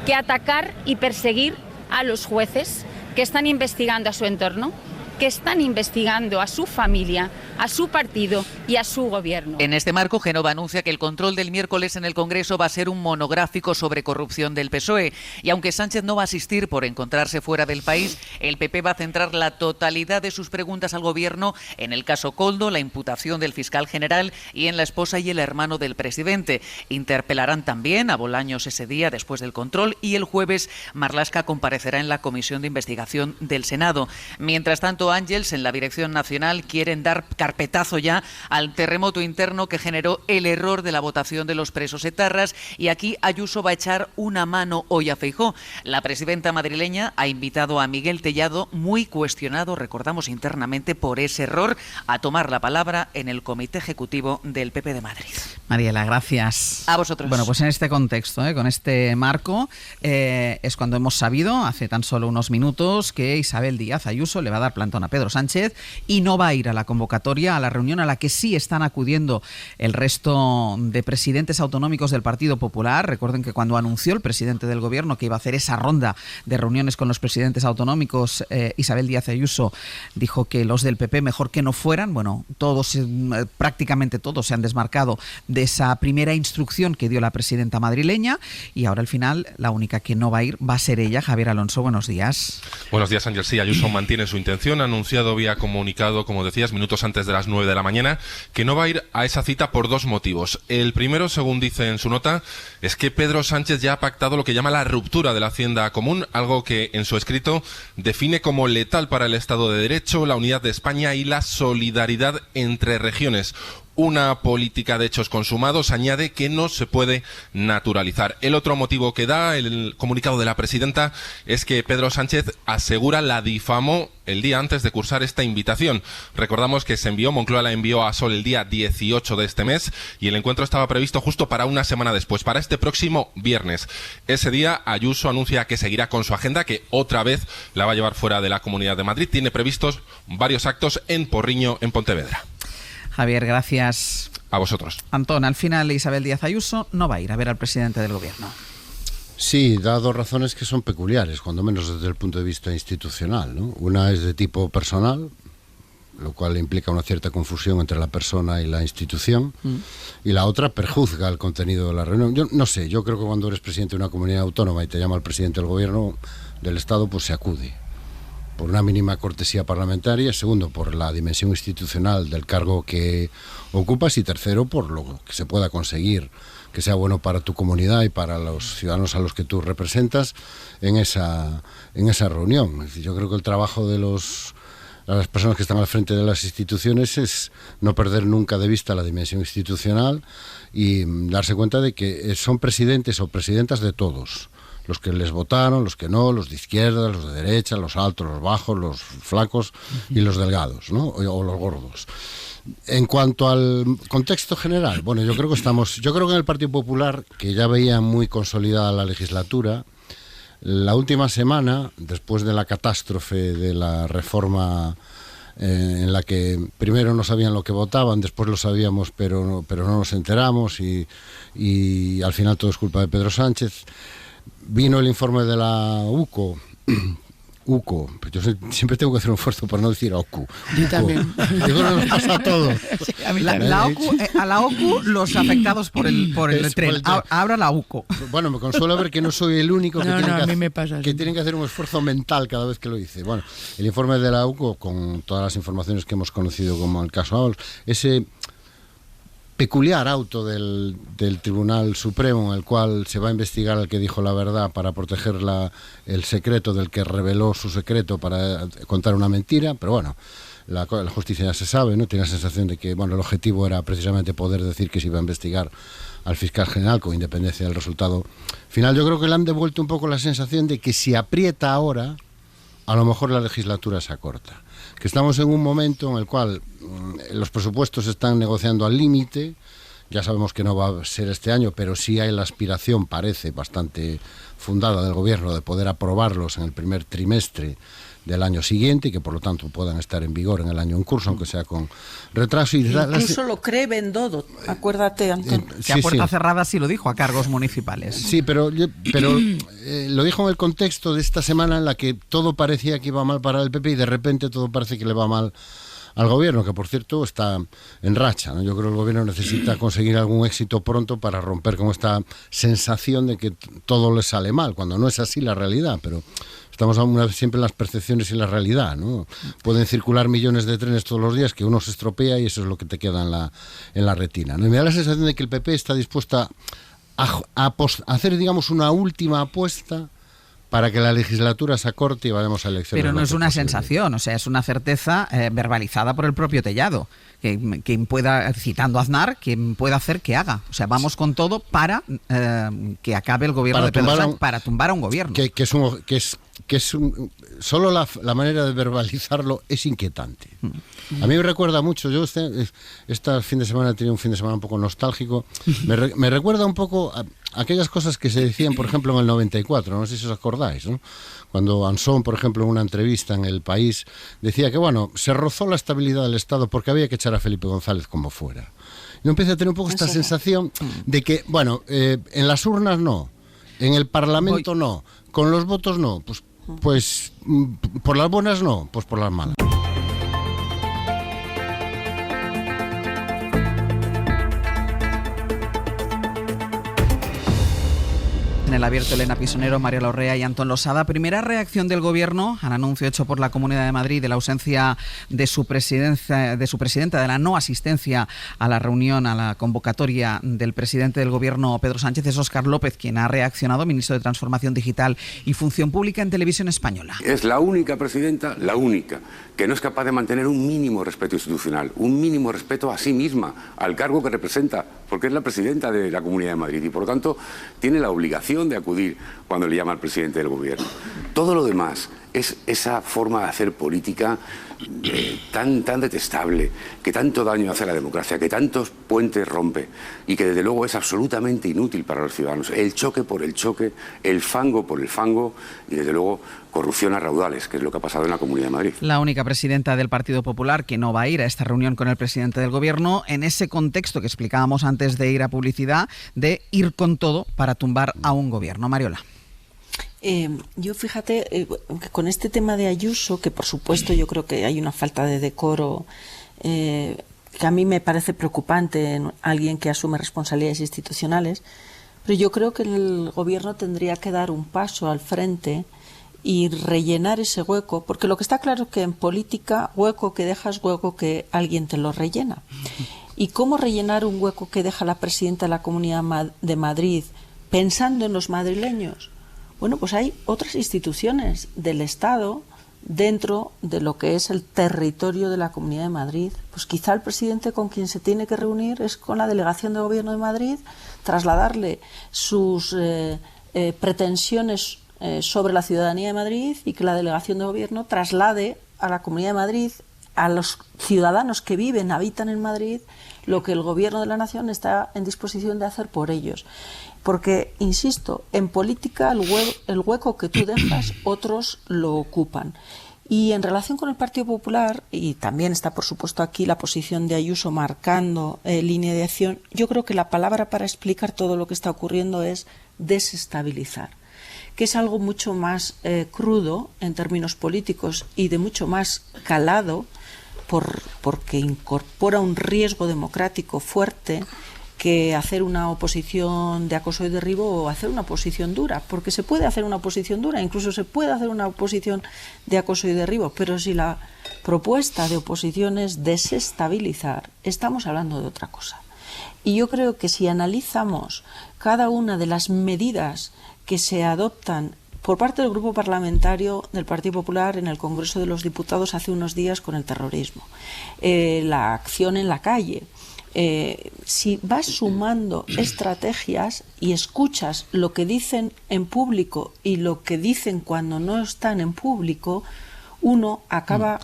que atacar y perseguir a los jueces que están investigando a su entorno, que están investigando a su familia, a su partido y a su gobierno. En este marco, Génova anuncia que el control del miércoles en el Congreso va a ser un monográfico sobre corrupción del PSOE. Y aunque Sánchez no va a asistir por encontrarse fuera del país, el PP va a centrar la totalidad de sus preguntas al gobierno en el caso Koldo, la imputación del fiscal general y en la esposa y el hermano del presidente. Interpelarán también a Bolaños ese día después del control, y el jueves Marlaska comparecerá en la Comisión de Investigación del Senado. Mientras tanto, Ángels, en la Dirección Nacional, quieren dar carpetazo ya al terremoto interno que generó el error de la votación de los presos etarras, y aquí Ayuso va a echar una mano hoy a Feijóo. La presidenta madrileña ha invitado a Miguel Tellado, muy cuestionado, recordamos internamente, por ese error, a tomar la palabra en el Comité Ejecutivo del PP de Madrid. Mariela, gracias. A vosotros. Bueno, pues en este contexto, con este marco, es cuando hemos sabido, hace tan solo unos minutos, que Isabel Díaz Ayuso le va a dar plantón a Pedro Sánchez y no va a ir a la convocatoria, a la reunión a la que sí están acudiendo el resto de presidentes autonómicos del Partido Popular. Recuerden que cuando anunció el presidente del gobierno que iba a hacer esa ronda de reuniones con los presidentes autonómicos, Isabel Díaz Ayuso dijo que los del PP mejor que no fueran. Bueno, prácticamente todos se han desmarcado de esa primera instrucción que dio la presidenta madrileña, y ahora al final la única que no va a ir va a ser ella. Javier Alonso, buenos días. Buenos días, Ángel. Sí, Ayuso mantiene su intención, ha anunciado vía comunicado, como decías, minutos antes de las 9 de la mañana, que no va a ir a esa cita por dos motivos. El primero, según dice en su nota, es que Pedro Sánchez ya ha pactado lo que llama la ruptura de la Hacienda Común, algo que en su escrito define como letal para el Estado de Derecho, la unidad de España y la solidaridad entre regiones. una política de hechos consumados. Añade que no se puede naturalizar. El otro motivo que da el comunicado de la presidenta es que Pedro Sánchez asegura la difamó el día antes de cursar esta invitación. Recordamos que Moncloa la envió a Sol el día 18 de este mes y el encuentro estaba previsto justo para una semana después, para este próximo viernes. Ese día Ayuso anuncia que seguirá con su agenda, que otra vez la va a llevar fuera de la Comunidad de Madrid. Tiene previstos varios actos en Porriño, en Pontevedra. Javier, gracias. A vosotros. Antón, al final Isabel Díaz Ayuso no va a ir a ver al presidente del gobierno. Sí, da dos razones que son peculiares, cuando menos desde el punto de vista institucional, ¿no? Una es de tipo personal, lo cual implica una cierta confusión entre la persona y la institución, y la otra perjuzga el contenido de la reunión. Yo no sé, yo creo que cuando eres presidente de una comunidad autónoma y te llama el presidente del gobierno del Estado, pues se acude. Por una mínima cortesía parlamentaria, segundo, por la dimensión institucional del cargo que ocupas, y tercero, por lo que se pueda conseguir que sea bueno para tu comunidad y para los ciudadanos a los que tú representas en esa reunión. Es decir, yo creo que el trabajo de las personas que están al frente de las instituciones es no perder nunca de vista la dimensión institucional y darse cuenta de que son presidentes o presidentas de todos. Los que les votaron, los que no, los de izquierda, los de derecha, los altos, los bajos, los flacos y los delgados, ¿no? O los gordos. En cuanto al contexto general, bueno, yo creo que en el Partido Popular, que ya veía muy consolidada la legislatura, la última semana, después de la catástrofe de la reforma en la que primero no sabían lo que votaban, después lo sabíamos pero no nos enteramos y al final todo es culpa de Pedro Sánchez, vino el informe de la UCO. Yo siempre tengo que hacer un esfuerzo para no decir OCU. Yo también. Yo creo que nos pasa a todos. Sí, a mí a la OCU los afectados por el tren. Ahora la UCO. Bueno, me consuela ver que no soy el único que tiene que hacer un esfuerzo mental cada vez que lo dice. Bueno, el informe de la UCO, con todas las informaciones que hemos conocido, como el caso Ábalos, ese peculiar auto del Tribunal Supremo en el cual se va a investigar al que dijo la verdad para proteger el secreto del que reveló su secreto para contar una mentira, pero bueno, la justicia ya se sabe, ¿no? Tiene la sensación de que, bueno, el objetivo era precisamente poder decir que se iba a investigar al fiscal general con independencia del resultado final. Yo creo que le han devuelto un poco la sensación de que si aprieta ahora, a lo mejor la legislatura se acorta. Que estamos en un momento en el cual los presupuestos se están negociando al límite, ya sabemos que no va a ser este año, pero sí hay la aspiración, parece bastante fundada, del gobierno de poder aprobarlos en el primer trimestre del año siguiente y que por lo tanto puedan estar en vigor en el año en curso, aunque sea con retraso. Incluso lo cree Bendodo, acuérdate, Antón. Que a puerta cerrada sí lo dijo, a cargos municipales. Sí, pero lo dijo en el contexto de esta semana en la que todo parecía que iba mal para el PP y de repente todo parece que le va mal al gobierno, que por cierto está en racha, ¿no? Yo creo que el gobierno necesita conseguir algún éxito pronto para romper con esta sensación de que todo le sale mal, cuando no es así la realidad, pero estamos siempre en las percepciones y la realidad, ¿no? Pueden circular millones de trenes todos los días que uno se estropea y eso es lo que te queda en la retina, ¿no? Y me da la sensación de que el PP está dispuesta a hacer, digamos, una última apuesta para que la legislatura se acorte y vayamos a elecciones. Pero no es una sensación, o sea, es una certeza verbalizada por el propio Tellado. Quien pueda, citando a Aznar, quien pueda hacer que haga. O sea, vamos con todo para que acabe el gobierno de Pedro Sánchez, para tumbar a un gobierno. Solo la manera de verbalizarlo es inquietante. A mí me recuerda mucho, yo este fin de semana he tenido un fin de semana un poco nostálgico, me recuerda un poco a aquellas cosas que se decían, por ejemplo, en el 94, no sé si os acordáis, ¿no? Cuando Ansón, por ejemplo, en una entrevista en El País, decía que, bueno, se rozó la estabilidad del Estado porque había que echar a Felipe González como fuera. Yo empecé a tener un poco esta sensación de que, bueno, en las urnas no, en el Parlamento no, con los votos no, pues por las buenas no, pues por las malas. en El Abierto, Elena Pisonero, María Larrea y Antón Losada. Primera reacción del Gobierno al anuncio hecho por la Comunidad de Madrid de la ausencia de su presidenta, de la no asistencia a la reunión, a la convocatoria del presidente del Gobierno, Pedro Sánchez. Es Óscar López quien ha reaccionado, ministro de Transformación Digital y Función Pública en Televisión Española. Es la única presidenta, la única, que no es capaz de mantener un mínimo respeto institucional, un mínimo respeto a sí misma, al cargo que representa, porque es la presidenta de la Comunidad de Madrid y por lo tanto tiene la obligación de acudir cuando le llama al presidente del Gobierno. Todo lo demás es esa forma de hacer política tan detestable, que tanto daño hace a la democracia, que tantos puentes rompe y que desde luego es absolutamente inútil para los ciudadanos. El choque por el choque, el fango por el fango y desde luego corrupción a raudales, que es lo que ha pasado en la Comunidad de Madrid. La única presidenta del Partido Popular que no va a ir a esta reunión con el presidente del Gobierno en ese contexto que explicábamos antes de ir a publicidad, de ir con todo para tumbar a un gobierno. Mariola. Yo fíjate, con este tema de Ayuso, que por supuesto yo creo que hay una falta de decoro que a mí me parece preocupante en alguien que asume responsabilidades institucionales, pero yo creo que el Gobierno tendría que dar un paso al frente y rellenar ese hueco, porque lo que está claro es que en política, hueco que dejas, hueco que alguien te lo rellena. ¿Y cómo rellenar un hueco que deja la presidenta de la Comunidad de Madrid pensando en los madrileños? Bueno, pues hay otras instituciones del Estado dentro de lo que es el territorio de la Comunidad de Madrid. Pues quizá el presidente con quien se tiene que reunir es con la Delegación de Gobierno de Madrid, trasladarle sus pretensiones sobre la ciudadanía de Madrid y que la Delegación de Gobierno traslade a la Comunidad de Madrid, a los ciudadanos que habitan en Madrid, lo que el Gobierno de la Nación está en disposición de hacer por ellos. Porque, insisto, en política el hueco que tú dejas, otros lo ocupan. Y en relación con el Partido Popular, y también está por supuesto aquí la posición de Ayuso marcando línea de acción, yo creo que la palabra para explicar todo lo que está ocurriendo es desestabilizar, que es algo mucho más crudo en términos políticos y de mucho más calado, porque incorpora un riesgo democrático fuerte, que hacer una oposición de acoso y derribo o hacer una oposición dura, porque se puede hacer una oposición dura, incluso se puede hacer una oposición de acoso y derribo, pero si la propuesta de oposición es desestabilizar, estamos hablando de otra cosa. Y yo creo que si analizamos cada una de las medidas que se adoptan por parte del Grupo Parlamentario del Partido Popular en el Congreso de los Diputados hace unos días con el terrorismo, la acción en la calle, si vas sumando estrategias y escuchas lo que dicen en público y lo que dicen cuando no están en público, uno acaba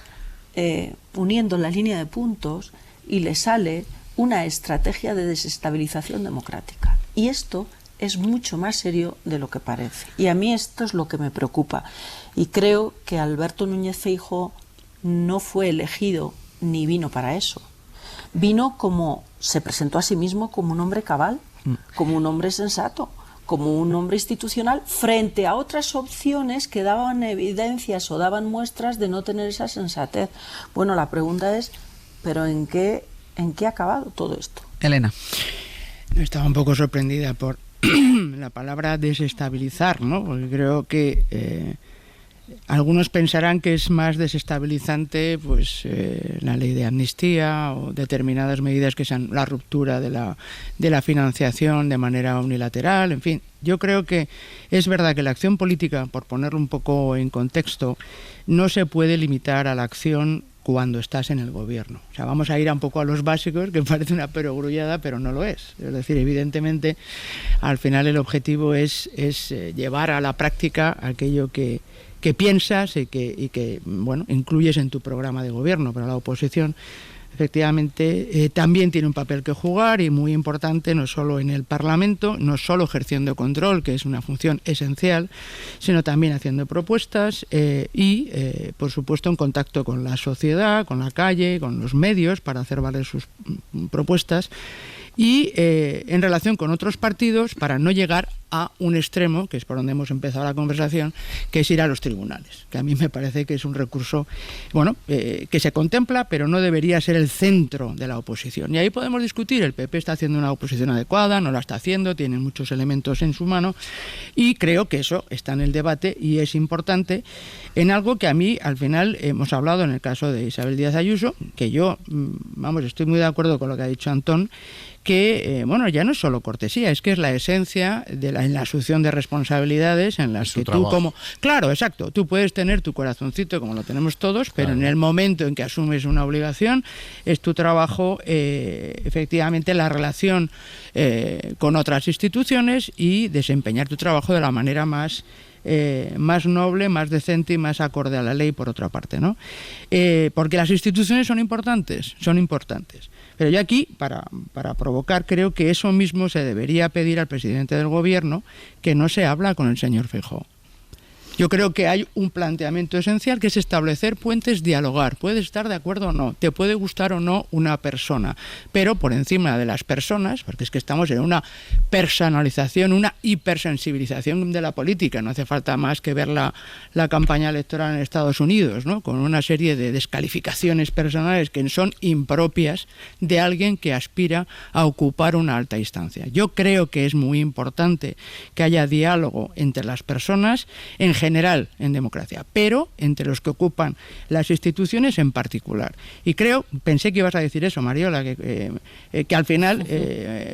uniendo la línea de puntos y le sale una estrategia de desestabilización democrática. Y esto es mucho más serio de lo que parece. Y a mí esto es lo que me preocupa. Y creo que Alberto Núñez Feijóo no fue elegido ni vino para eso. Vino como se presentó a sí mismo como un hombre cabal, como un hombre sensato, como un hombre institucional, frente a otras opciones que daban evidencias o daban muestras de no tener esa sensatez. Bueno, la pregunta es, ¿pero en qué ha acabado todo esto? Elena. Estaba un poco sorprendida por la palabra desestabilizar, ¿no? Porque creo que algunos pensarán que es más desestabilizante pues la ley de amnistía o determinadas medidas que sean la ruptura de la financiación de manera unilateral, en fin. Yo creo que es verdad que la acción política, por ponerlo un poco en contexto, no se puede limitar a la acción cuando estás en el gobierno. O sea, vamos a ir un poco a los básicos, que parece una perogrullada, pero no lo es. Es decir, evidentemente, al final el objetivo es llevar a la práctica aquello que piensas y que bueno, incluyes en tu programa de gobierno. Pero la oposición efectivamente también tiene un papel que jugar y muy importante, no solo en el Parlamento, no solo ejerciendo control, que es una función esencial, sino también haciendo propuestas y por supuesto en contacto con la sociedad, con la calle, con los medios para hacer valer sus propuestas. y en relación con otros partidos para no llegar a un extremo, que es por donde hemos empezado la conversación, que es ir a los tribunales, que a mí me parece que es un recurso, bueno, que se contempla, pero no debería ser el centro de la oposición. Y ahí podemos discutir, el PP está haciendo una oposición adecuada, no la está haciendo, tiene muchos elementos en su mano, y creo que eso está en el debate y es importante en algo que a mí, al final, hemos hablado en el caso de Isabel Díaz Ayuso, que yo, vamos, estoy muy de acuerdo con lo que ha dicho Antón, que, bueno, ya no es solo cortesía, es que es la esencia de en la asunción de responsabilidades en las que tú como... Claro, exacto, tú puedes tener tu corazoncito como lo tenemos todos, pero en el momento en que asumes una obligación, es tu trabajo, efectivamente, la relación con otras instituciones y desempeñar tu trabajo de la manera más noble, más decente y más acorde a la ley, por otra parte, ¿no? Porque las instituciones son importantes. Pero yo aquí, para provocar, creo que eso mismo se debería pedir al presidente del Gobierno, que no se habla con el señor Feijóo. Yo creo que hay un planteamiento esencial que es establecer puentes, dialogar. Puedes estar de acuerdo o no, te puede gustar o no una persona, pero por encima de las personas, porque es que estamos en una personalización, una hipersensibilización de la política. No hace falta más que ver la campaña electoral en Estados Unidos, ¿no? Con una serie de descalificaciones personales que son impropias de alguien que aspira a ocupar una alta instancia. Yo creo que es muy importante que haya diálogo entre las personas en general en democracia, pero entre los que ocupan las instituciones en particular. Y pensé que ibas a decir eso, Mariola, que al final,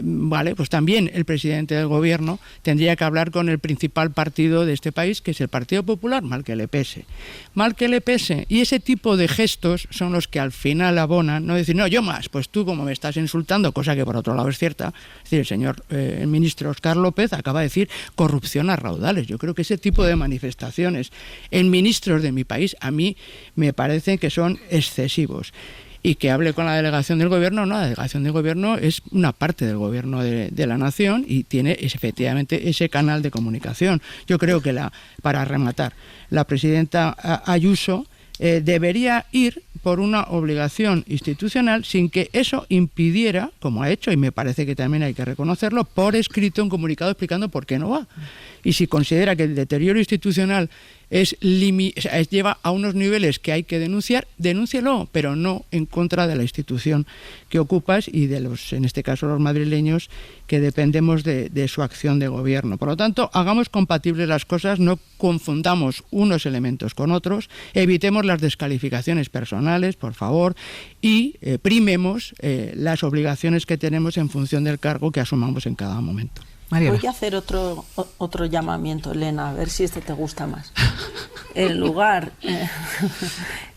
vale, pues también el presidente del Gobierno tendría que hablar con el principal partido de este país, que es el Partido Popular, mal que le pese. Y ese tipo de gestos son los que al final abonan, no decir, no, yo más, pues tú como me estás insultando, cosa que por otro lado es cierta, es decir, el ministro Óscar López acaba de decir corrupción a raudales. Yo creo que ese tipo de manifestaciones en ministros de mi país a mí me parece que son excesivos. Y que hable con la delegación del Gobierno, no, la delegación del Gobierno es una parte del Gobierno de la Nación y tiene efectivamente ese canal de comunicación. Yo creo que, para rematar, la presidenta Ayuso debería ir por una obligación institucional sin que eso impidiera, como ha hecho, y me parece que también hay que reconocerlo, por escrito un comunicado explicando por qué no va. Y si considera que el deterioro institucional lleva a unos niveles que hay que denunciar, denúncielo, pero no en contra de la institución que ocupas y de en este caso, los madrileños que dependemos de su acción de gobierno. Por lo tanto, hagamos compatibles las cosas, no confundamos unos elementos con otros, evitemos las descalificaciones personales, por favor, y primemos las obligaciones que tenemos en función del cargo que asumamos en cada momento. Mariela. Voy a hacer otro llamamiento, Elena, a ver si te gusta más. En lugar...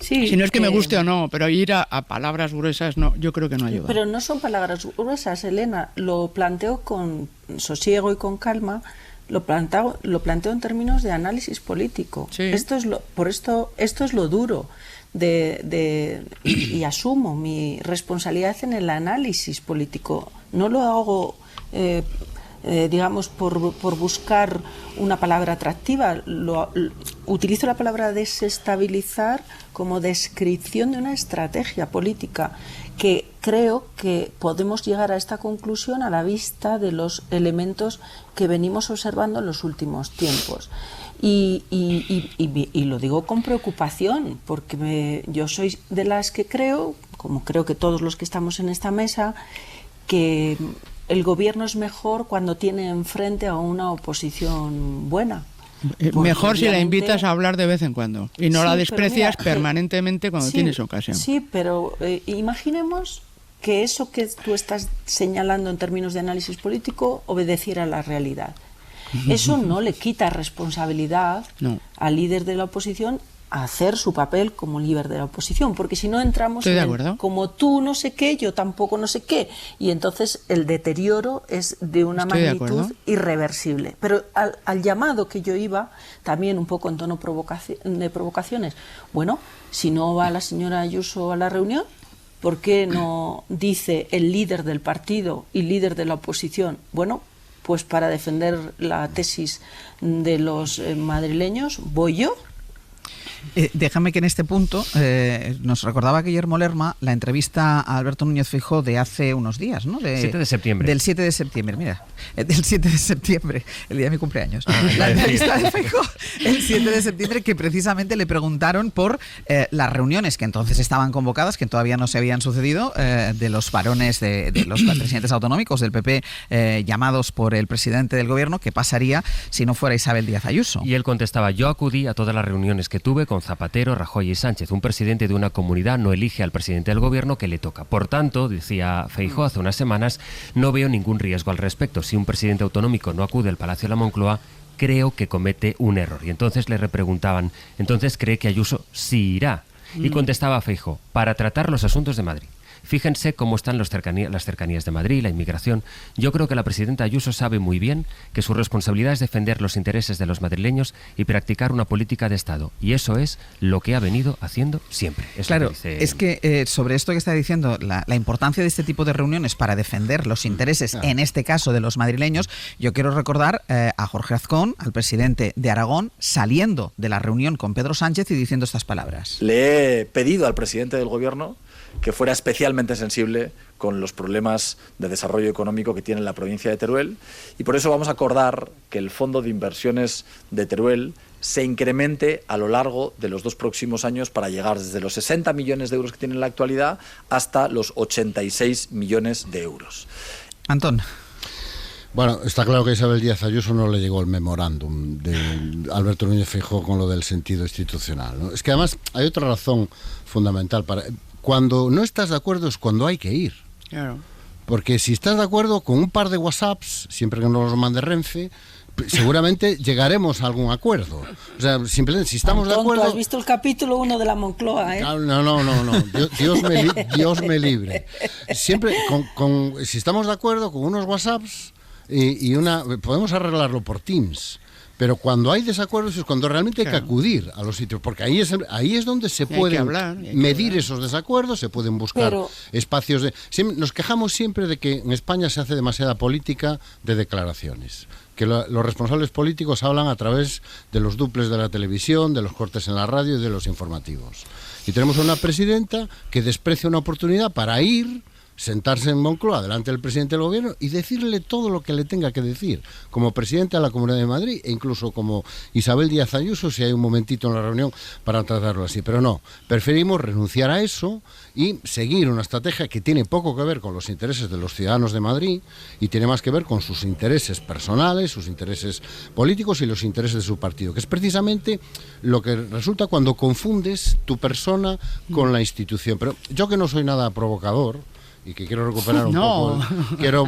sí, si no es que me guste o no, pero ir a palabras gruesas, no, yo creo que no ayuda. Pero no son palabras gruesas, Elena. Lo planteo con sosiego y con calma. Lo planteo en términos de análisis político. Sí. Esto es lo duro. Y asumo mi responsabilidad en el análisis político. No lo hago... digamos, por buscar una palabra atractiva. Utilizo la palabra desestabilizar como descripción de una estrategia política que creo que podemos llegar a esta conclusión a la vista de los elementos que venimos observando en los últimos tiempos. Y lo digo con preocupación, porque yo soy de las que creo, como creo que todos los que estamos en esta mesa, que el gobierno es mejor cuando tiene enfrente a una oposición buena. Mejor si la invitas a hablar de vez en cuando y no la desprecias permanentemente cuando tienes ocasión. Sí, pero imaginemos que eso que tú estás señalando en términos de análisis político obedeciera a la realidad. Eso no le quita responsabilidad al líder de la oposición a hacer su papel como líder de la oposición, porque si no entramos como tú no sé qué, yo tampoco no sé qué, y entonces el deterioro es de una magnitud irreversible. Pero al llamado que yo iba, también un poco en tono de provocaciones, bueno, si no va la señora Ayuso a la reunión, ¿por qué no dice el líder del partido y líder de la oposición, bueno, pues para defender la tesis de los madrileños, voy yo? Déjame que en este punto nos recordaba Guillermo Lerma la entrevista a Alberto Núñez Feijóo de hace unos días, ¿no? 7 de septiembre. Del 7 de septiembre, mira. Del 7 de septiembre, el día de mi cumpleaños. La entrevista de Feijóo el 7 de septiembre, que precisamente le preguntaron por las reuniones que entonces estaban convocadas, que todavía no se habían sucedido, de los varones de los presidentes autonómicos del PP llamados por el presidente del gobierno, ¿qué pasaría si no fuera Isabel Díaz Ayuso? Y él contestaba: yo acudí a todas las reuniones que tuve con Zapatero, Rajoy y Sánchez. Un presidente de una comunidad no elige al presidente del gobierno que le toca. Por tanto, decía Feijóo hace unas semanas, no veo ningún riesgo al respecto. Si un presidente autonómico no acude al Palacio de la Moncloa, creo que comete un error. Y entonces le repreguntaban, ¿entonces cree que Ayuso sí irá? Y contestaba Feijóo: para tratar los asuntos de Madrid. Fíjense cómo están las cercanías de Madrid, la inmigración. Yo creo que la presidenta Ayuso sabe muy bien que su responsabilidad es defender los intereses de los madrileños y practicar una política de Estado. Y eso es lo que ha venido haciendo siempre. Claro, es que sobre esto que está diciendo, la importancia de este tipo de reuniones para defender los intereses, en este caso de los madrileños, yo quiero recordar a Jorge Azcón, al presidente de Aragón, saliendo de la reunión con Pedro Sánchez y diciendo estas palabras. Le he pedido al presidente del gobierno que fuera especialmente sensible con los problemas de desarrollo económico que tiene la provincia de Teruel, y por eso vamos a acordar que el fondo de inversiones de Teruel se incremente a lo largo de los 2 próximos años para llegar desde los 60 millones de euros que tiene en la actualidad hasta los 86 millones de euros. Antón. Bueno, está claro que a Isabel Díaz Ayuso no le llegó el memorándum de Alberto Núñez Feijóo con lo del sentido institucional, ¿no? Es que además hay otra razón fundamental para... Cuando no estás de acuerdo es cuando hay que ir. Claro. Porque si estás de acuerdo con un par de WhatsApps, siempre que nos los mande Renfe, seguramente llegaremos a algún acuerdo. O sea, simplemente si estamos Antón, de acuerdo... ¿tú has visto el capítulo 1 de la Moncloa, eh? No. Dios me libre. Siempre, si estamos de acuerdo con unos WhatsApps podemos arreglarlo por Teams. Pero cuando hay desacuerdos es cuando realmente hay que acudir a los sitios, porque ahí es donde se pueden medir esos desacuerdos, se pueden buscar espacios de... Nos quejamos siempre de que en España se hace demasiada política de declaraciones, que los responsables políticos hablan a través de los duples de la televisión, de los cortes en la radio y de los informativos. Y tenemos una presidenta que desprecia una oportunidad para ir, sentarse en Moncloa delante del presidente del gobierno y decirle todo lo que le tenga que decir, como presidente de la Comunidad de Madrid e incluso como Isabel Díaz Ayuso, si hay un momentito en la reunión para tratarlo así. Pero no, preferimos renunciar a eso y seguir una estrategia que tiene poco que ver con los intereses de los ciudadanos de Madrid y tiene más que ver con sus intereses personales, sus intereses políticos y los intereses de su partido, que es precisamente lo que resulta cuando confundes tu persona con la institución. Pero yo, que no soy nada provocador y que quiero recuperar un poco... Quiero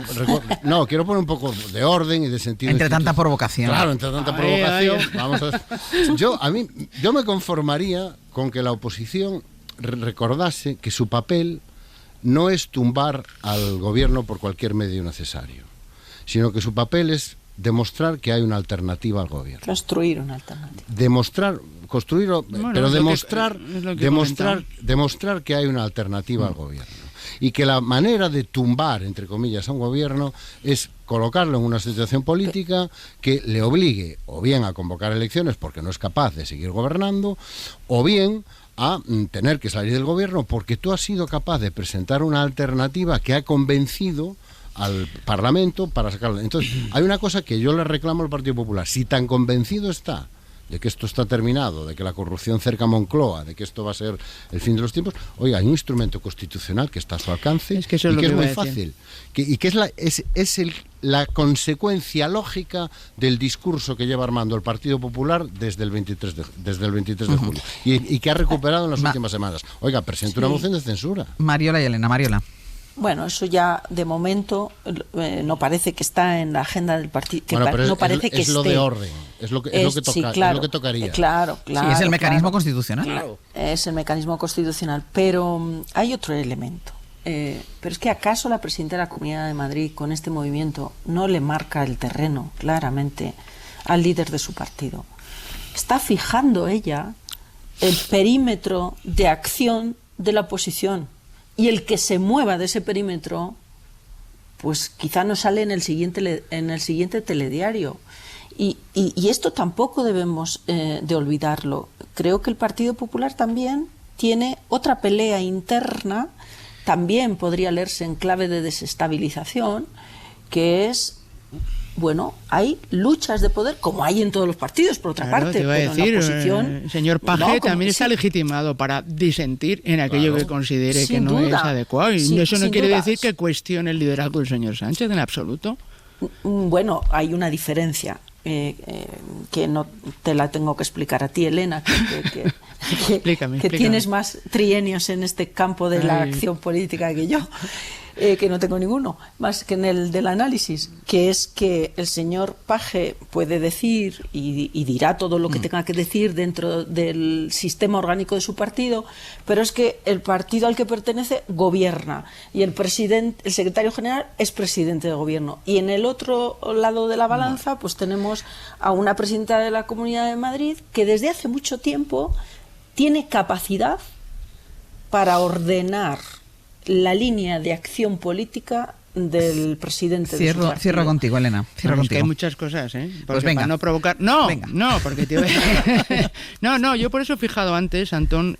poner un poco de orden y de sentido... Entre tanta provocación. Claro, entre tanta provocación. Vamos a ver. Yo me conformaría con que la oposición recordase que su papel no es tumbar al gobierno por cualquier medio necesario, sino que su papel es demostrar que hay una alternativa al gobierno. Construir una alternativa. Demostrar que hay una alternativa al gobierno. Y que la manera de tumbar, entre comillas, a un gobierno es colocarlo en una situación política que le obligue o bien a convocar elecciones porque no es capaz de seguir gobernando, o bien a tener que salir del gobierno porque tú has sido capaz de presentar una alternativa que ha convencido al Parlamento para sacarlo. Entonces, hay una cosa que yo le reclamo al Partido Popular: si tan convencido está de que esto está terminado, de que la corrupción cerca a Moncloa, de que esto va a ser el fin de los tiempos, oiga, hay un instrumento constitucional que está a su alcance y que es muy fácil, y que es la consecuencia lógica del discurso que lleva armando el Partido Popular desde el 23 de julio y que ha recuperado en las últimas semanas. Oiga, presenta una moción de censura. Mariola y Elena. Mariola. Bueno, eso ya de momento no parece que está en la agenda del partido. No parece que esté. Es lo de orden, es lo que tocaría. Claro. Sí, es el mecanismo constitucional. Claro. Es el mecanismo constitucional, pero hay otro elemento. Pero es que ¿acaso la presidenta de la Comunidad de Madrid con este movimiento no le marca el terreno claramente al líder de su partido? Está fijando ella el perímetro de acción de la oposición. Y el que se mueva de ese perímetro, pues quizá no sale en el siguiente telediario. Y esto tampoco debemos de olvidarlo. Creo que el Partido Popular también tiene otra pelea interna, también podría leerse en clave de desestabilización, que es, bueno, hay luchas de poder, como hay en todos los partidos, por otra parte, te iba a pero decir, en la oposición... señor Paje también está legitimado para disentir en aquello que considere que no es adecuado. Y eso no quiere decir que cuestione el liderazgo del señor Sánchez en absoluto. Bueno, hay una diferencia. Que no te la tengo que explicar a ti, Elena, explícame. Tienes más trienios en este campo de la acción política que yo, que no tengo ninguno, más que en el del análisis, que es que el señor Paje puede decir y dirá todo lo que tenga que decir dentro del sistema orgánico de su partido, pero es que el partido al que pertenece gobierna y el secretario general es presidente de gobierno, y en el otro lado de la balanza pues tenemos a una presidenta de la Comunidad de Madrid que desde hace mucho tiempo tiene capacidad para ordenar la línea de acción política del presidente de su partido. Cierro contigo, Elena. Es que hay muchas cosas, Pues venga. Para no provocar... porque yo por eso he fijado antes, Antón,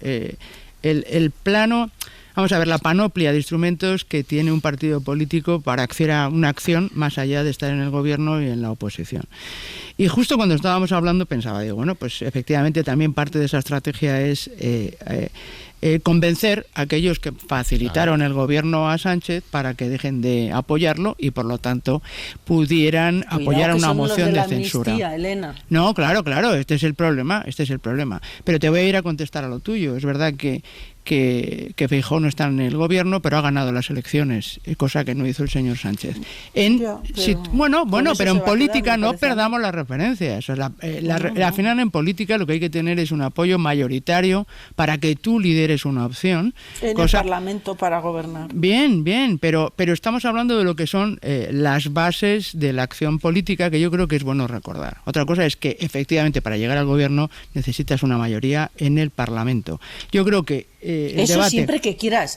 el plano... Vamos a ver, la panoplia de instrumentos que tiene un partido político para hacer una acción más allá de estar en el gobierno y en la oposición. Y justo cuando estábamos hablando pensaba, bueno, pues efectivamente también parte de esa estrategia es convencer a aquellos que facilitaron el gobierno a Sánchez para que dejen de apoyarlo y por lo tanto pudieran apoyar una moción de censura. Amnistía, Elena. No, claro, este es el problema. Pero te voy a ir a contestar a lo tuyo. Es verdad que Feijóo no está en el gobierno, pero ha ganado las elecciones, cosa que no hizo el señor Sánchez. Pero en política no perdamos las referencias. Al final en política lo que hay que tener es un apoyo mayoritario para que tú lideres una opción. En el Parlamento para gobernar. Bien, pero estamos hablando de lo que son las bases de la acción política, que yo creo que es bueno recordar. Otra cosa es que efectivamente para llegar al gobierno necesitas una mayoría en el Parlamento. Yo creo que eso siempre que quieras,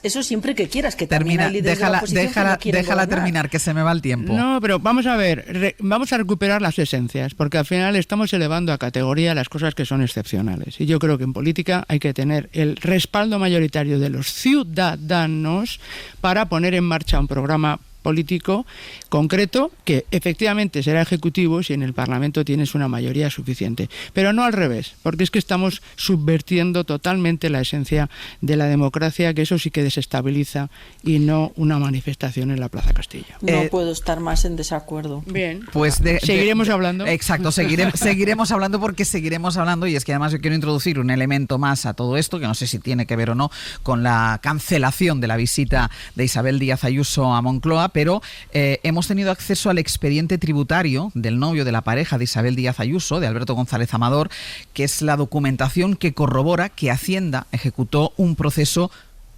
que termina, déjala terminar, que se me va el tiempo. No, pero vamos a ver, vamos a recuperar las esencias, porque al final estamos elevando a categoría las cosas que son excepcionales. Y yo creo que en política hay que tener el respaldo mayoritario de los ciudadanos para poner en marcha un programa político concreto que efectivamente será ejecutivo si en el Parlamento tienes una mayoría suficiente, pero no al revés, porque es que estamos subvirtiendo totalmente la esencia de la democracia, que eso sí que desestabiliza y no una manifestación en la Plaza Castilla. No puedo estar más en desacuerdo. Bien, pues seguiremos hablando. Exacto, seguiremos hablando porque seguiremos hablando, y es que además yo quiero introducir un elemento más a todo esto, que no sé si tiene que ver o no con la cancelación de la visita de Isabel Díaz Ayuso a Moncloa, pero hemos tenido acceso al expediente tributario del novio de la pareja de Isabel Díaz Ayuso, de Alberto González Amador, que es la documentación que corrobora que Hacienda ejecutó un proceso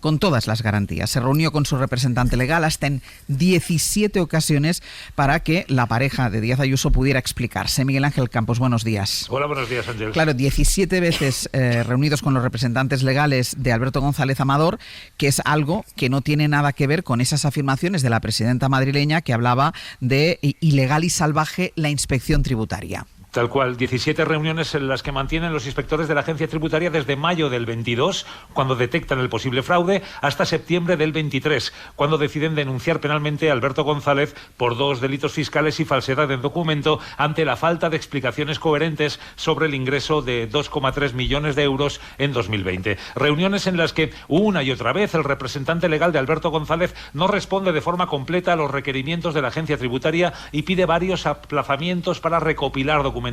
con todas las garantías. Se reunió con su representante legal hasta en 17 ocasiones para que la pareja de Díaz Ayuso pudiera explicarse. Miguel Ángel Campos, buenos días. Hola, buenos días, Ángel. Claro, 17 veces reunidos con los representantes legales de Alberto González Amador, que es algo que no tiene nada que ver con esas afirmaciones de la presidenta madrileña que hablaba de ilegal y salvaje la inspección tributaria. Tal cual, 17 reuniones en las que mantienen los inspectores de la agencia tributaria desde mayo del 22, cuando detectan el posible fraude, hasta septiembre del 23, cuando deciden denunciar penalmente a Alberto González por 2 delitos fiscales y falsedad en documento ante la falta de explicaciones coherentes sobre el ingreso de 2,3 millones de euros en 2020. Reuniones en las que una y otra vez el representante legal de Alberto González no responde de forma completa a los requerimientos de la agencia tributaria y pide varios aplazamientos para recopilar documentación.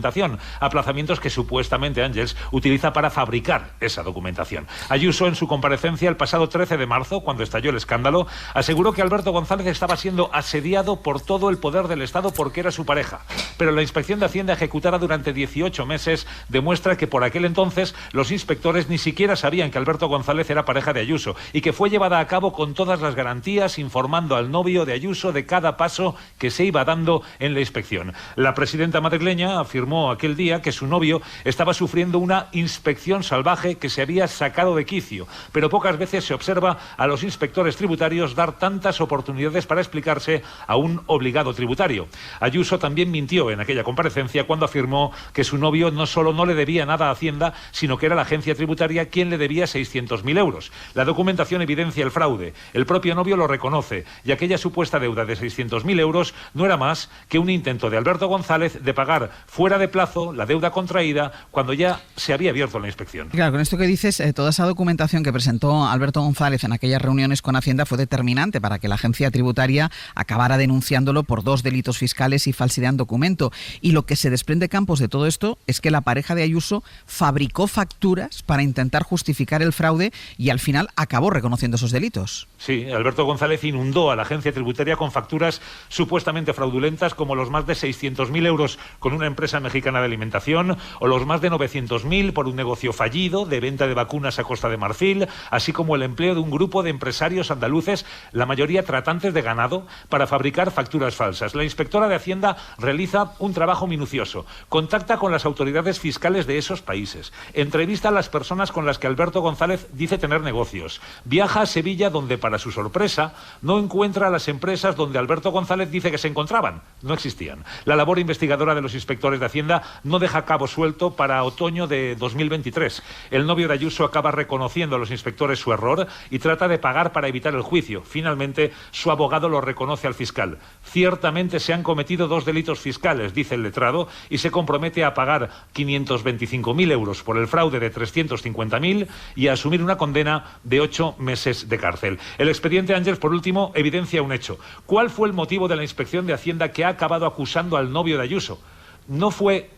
Aplazamientos que supuestamente Ángels utiliza para fabricar esa documentación. Ayuso, en su comparecencia el pasado 13 de marzo, cuando estalló el escándalo, aseguró que Alberto González estaba siendo asediado por todo el poder del Estado porque era su pareja. Pero la inspección de Hacienda ejecutada durante 18 meses demuestra que por aquel entonces los inspectores ni siquiera sabían que Alberto González era pareja de Ayuso y que fue llevada a cabo con todas las garantías, informando al novio de Ayuso de cada paso que se iba dando en la inspección. La presidenta madrileña afirmó afirmó aquel día que su novio estaba sufriendo una inspección salvaje que se había sacado de quicio, pero pocas veces se observa a los inspectores tributarios dar tantas oportunidades para explicarse a un obligado tributario. Ayuso también mintió en aquella comparecencia cuando afirmó que su novio no solo no le debía nada a Hacienda, sino que era la agencia tributaria quien le debía 600.000 euros. La documentación evidencia el fraude. El propio novio lo reconoce y aquella supuesta deuda de 600.000 euros no era más que un intento de Alberto González de pagar fuera de plazo la deuda contraída cuando ya se había abierto la inspección. Claro, con esto que dices, toda esa documentación que presentó Alberto González en aquellas reuniones con Hacienda fue determinante para que la agencia tributaria acabara denunciándolo por 2 delitos fiscales y falsedad en documento. Y lo que se desprende, Campos, de todo esto es que la pareja de Ayuso fabricó facturas para intentar justificar el fraude y al final acabó reconociendo esos delitos. Sí, Alberto González inundó a la agencia tributaria con facturas supuestamente fraudulentas como los más de 600.000 euros con una empresa mexicana de alimentación o los más de 900.000 por un negocio fallido de venta de vacunas a Costa de Marfil, así como el empleo de un grupo de empresarios andaluces, la mayoría tratantes de ganado, para fabricar facturas falsas. La inspectora de Hacienda realiza un trabajo minucioso, contacta con las autoridades fiscales de esos países, entrevista a las personas con las que Alberto González dice tener negocios, viaja a Sevilla donde, para su sorpresa, no encuentra a las empresas donde Alberto González dice que se encontraban. No existían. La labor investigadora de los inspectores de Hacienda no deja cabo suelto para otoño de 2023. El novio de Ayuso acaba reconociendo a los inspectores su error y trata de pagar para evitar el juicio. Finalmente, su abogado lo reconoce al fiscal. Ciertamente se han cometido 2 delitos fiscales, dice el letrado, y se compromete a pagar 525.000 euros por el fraude de 350.000 y a asumir una condena de 8 meses de cárcel. El expediente Ángels, por último, evidencia un hecho. ¿Cuál fue el motivo de la inspección de Hacienda que ha acabado acusando al novio de Ayuso? No fue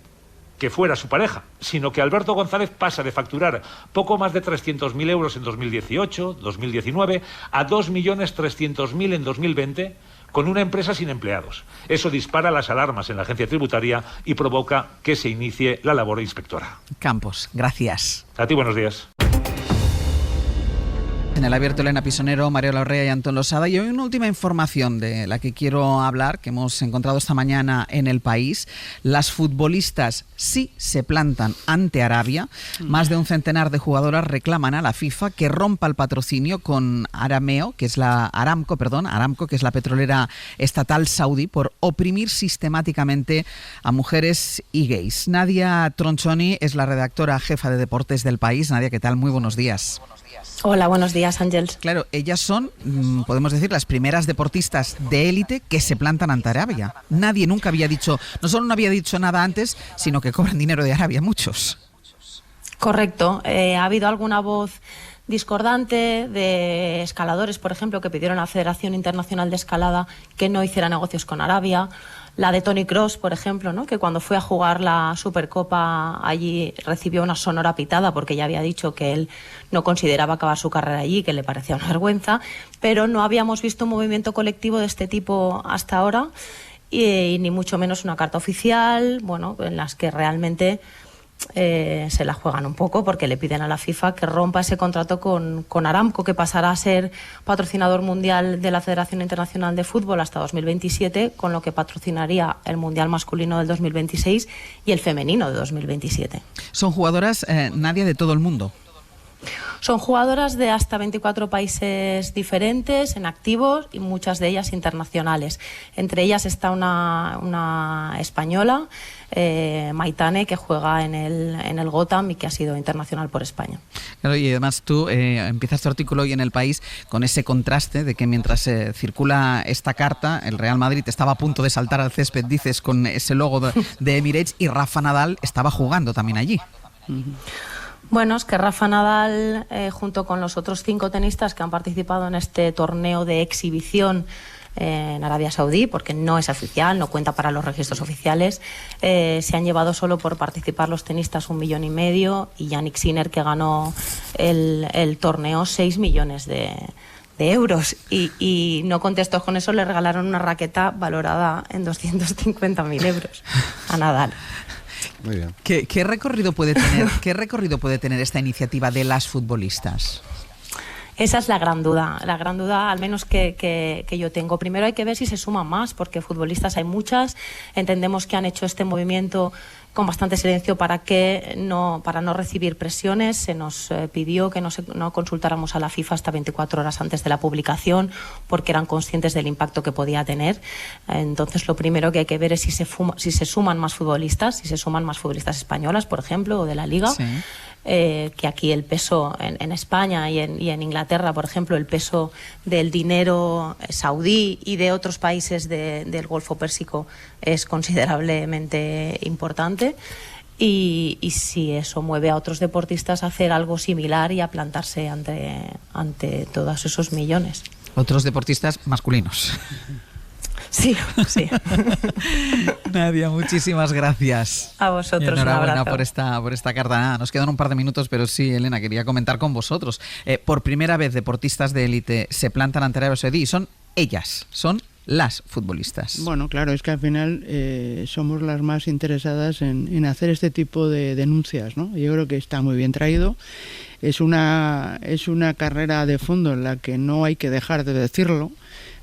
que fuera su pareja, sino que Alberto González pasa de facturar poco más de 300.000 euros en 2018, 2019, a 2.300.000 en 2020, con una empresa sin empleados. Eso dispara las alarmas en la agencia tributaria y provoca que se inicie la labor inspectora. Campos, gracias. A ti, buenos días. En el abierto, Elena Pisonero, María Larrea y Antón Losada. Y hoy una última información de la que quiero hablar, que hemos encontrado esta mañana en El País. Las futbolistas sí se plantan ante Arabia. Más de un centenar de jugadoras reclaman a la FIFA que rompa el patrocinio con Aramco, que es la petrolera estatal saudí, por oprimir sistemáticamente a mujeres y gays. Nadia Tronchoni es la redactora jefa de deportes del País. Nadia, ¿qué tal? Muy buenos días. Hola, buenos días, Ángels. Claro, ellas son, podemos decir, las primeras deportistas de élite que se plantan ante Arabia. Nadie nunca había dicho, no solo no había dicho nada antes, sino que cobran dinero de Arabia, muchos. Correcto. Ha habido alguna voz discordante de escaladores, por ejemplo, que pidieron a la Federación Internacional de Escalada que no hiciera negocios con Arabia. La de Tony Cross, por ejemplo, ¿no? Que cuando fue a jugar la Supercopa allí recibió una sonora pitada porque ya había dicho que él no consideraba acabar su carrera allí, que le parecía una vergüenza, pero no habíamos visto un movimiento colectivo de este tipo hasta ahora y ni mucho menos una carta oficial, bueno, en las que realmente se la juegan un poco porque le piden a la FIFA que rompa ese contrato con Aramco, que pasará a ser patrocinador mundial de la Federación Internacional de Fútbol hasta 2027, con lo que patrocinaría el Mundial masculino del 2026 y el femenino de 2027. Son jugadoras, Nadia, de todo el mundo. Son jugadoras de hasta 24 países diferentes, en activos, y muchas de ellas internacionales. Entre ellas está una española, Maitane, que juega en el Gotham y que ha sido internacional por España. Claro, y además tú empiezas tu artículo hoy en El País con ese contraste de que mientras circula esta carta, el Real Madrid estaba a punto de saltar al césped, dices, con ese logo de Emirates, y Rafa Nadal estaba jugando también allí. Bueno, es que Rafa Nadal, junto con los otros 5 tenistas que han participado en este torneo de exhibición en Arabia Saudí, porque no es oficial, no cuenta para los registros oficiales, se han llevado solo por participar los tenistas 1,5 millones, y Yannick Sinner, que ganó el torneo, 6 millones de euros. Y no contentos con eso, le regalaron una raqueta valorada en 250.000 euros a Nadal. Muy bien. ¿Qué recorrido puede tener esta iniciativa de las futbolistas? Esa es la gran duda al menos que yo tengo. Primero hay que ver si se suman más, porque futbolistas hay muchas. Entendemos que han hecho este movimiento con bastante silencio para no recibir presiones. Se nos pidió que no consultáramos a la FIFA hasta 24 horas antes de la publicación, porque eran conscientes del impacto que podía tener. Entonces, lo primero que hay que ver es si se suman más futbolistas, españolas, por ejemplo, o de la Liga. Sí. Que aquí el peso en España y en Inglaterra, por ejemplo, el peso del dinero saudí y de otros países del Golfo Pérsico es considerablemente importante. Y si eso mueve a otros deportistas a hacer algo similar y a plantarse ante todos esos millones. Otros deportistas masculinos. Sí. Nadia, muchísimas gracias. A vosotros. Enhorabuena un abrazo. por esta carta. Nada, nos quedan un par de minutos, pero sí, Elena, quería comentar con vosotros. Por primera vez, deportistas de élite se plantan ante Arabia Saudí y son las futbolistas. Bueno, claro, es que al final somos las más interesadas en hacer este tipo de denuncias, ¿no? Yo creo que está muy bien traído. Es una carrera de fondo en la que no hay que dejar de decirlo,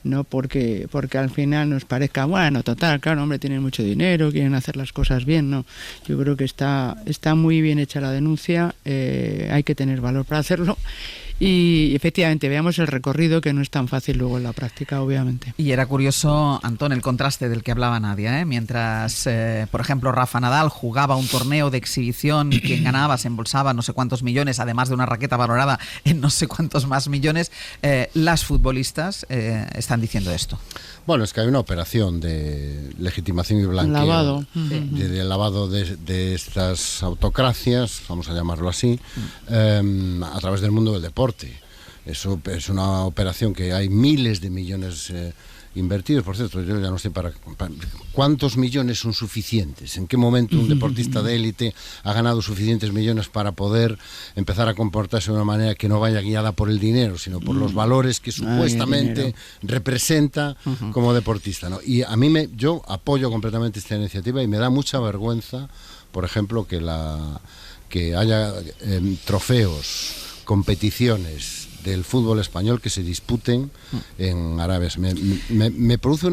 no porque al final nos parezca, bueno, total, claro, hombre, tienen mucho dinero, quieren hacer las cosas bien, no. Yo creo que está muy bien hecha la denuncia, hay que tener valor para hacerlo. Y efectivamente, veamos el recorrido, que no es tan fácil luego en la práctica, obviamente. Y era curioso, Antón, el contraste del que hablaba Nadia, ¿eh? Mientras, por ejemplo, Rafa Nadal jugaba un torneo de exhibición y quien ganaba se embolsaba no sé cuántos millones, además de una raqueta valorada en no sé cuántos más millones, las futbolistas están diciendo esto. Bueno, es que hay una operación de legitimación y blanqueo, lavado. De lavado de estas autocracias, vamos a llamarlo así, a través del mundo del deporte. Eso es una operación que hay miles de millones invertidos. Por cierto, yo ya no sé para cuántos millones son suficientes. ¿En qué momento un deportista de élite ha ganado suficientes millones para poder empezar a comportarse de una manera que no vaya guiada por el dinero, sino por los valores que supuestamente representa como deportista, ¿no? Y a mí yo apoyo completamente esta iniciativa y me da mucha vergüenza, por ejemplo, que haya trofeos, competiciones del fútbol español que se disputen en Arabia. Me produce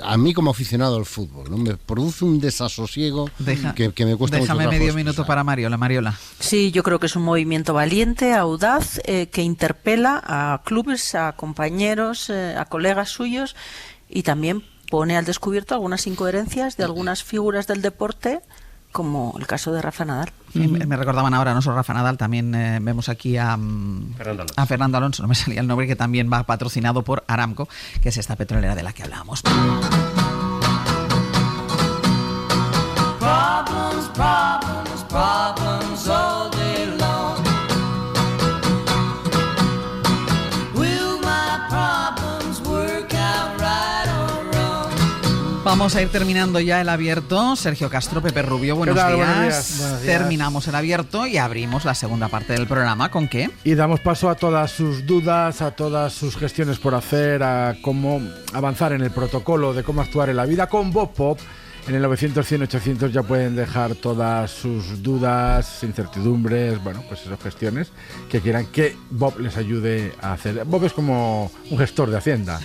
a mí como aficionado al fútbol, ¿no? Me produce un desasosiego que me cuesta mucho trabajo. Déjame medio minuto para Mariola. Sí, yo creo que es un movimiento valiente, audaz, que interpela a clubes, a compañeros, a colegas suyos, y también pone al descubierto algunas incoherencias de algunas figuras del deporte, como el caso de Rafa Nadal. Me recordaban ahora, no solo Rafa Nadal, también vemos aquí a Fernando Alonso, no me salía el nombre, que también va patrocinado por Aramco, que es esta petrolera de la que hablábamos. Problems all day long. Will my problems work out right or wrong? Vamos a ir terminando ya el abierto. Sergio Castro, Pepe Rubio, buenos días. Buenos días. Terminamos el abierto y abrimos la segunda parte del programa. ¿Con qué? Y damos paso a todas sus dudas, a todas sus gestiones por hacer, a cómo avanzar en el protocolo de cómo actuar en la vida con Bob Pop. En el 900-100-800 ya pueden dejar todas sus dudas, incertidumbres, pues esas gestiones que quieran que Bob les ayude a hacer. Bob es como un gestor de Hacienda.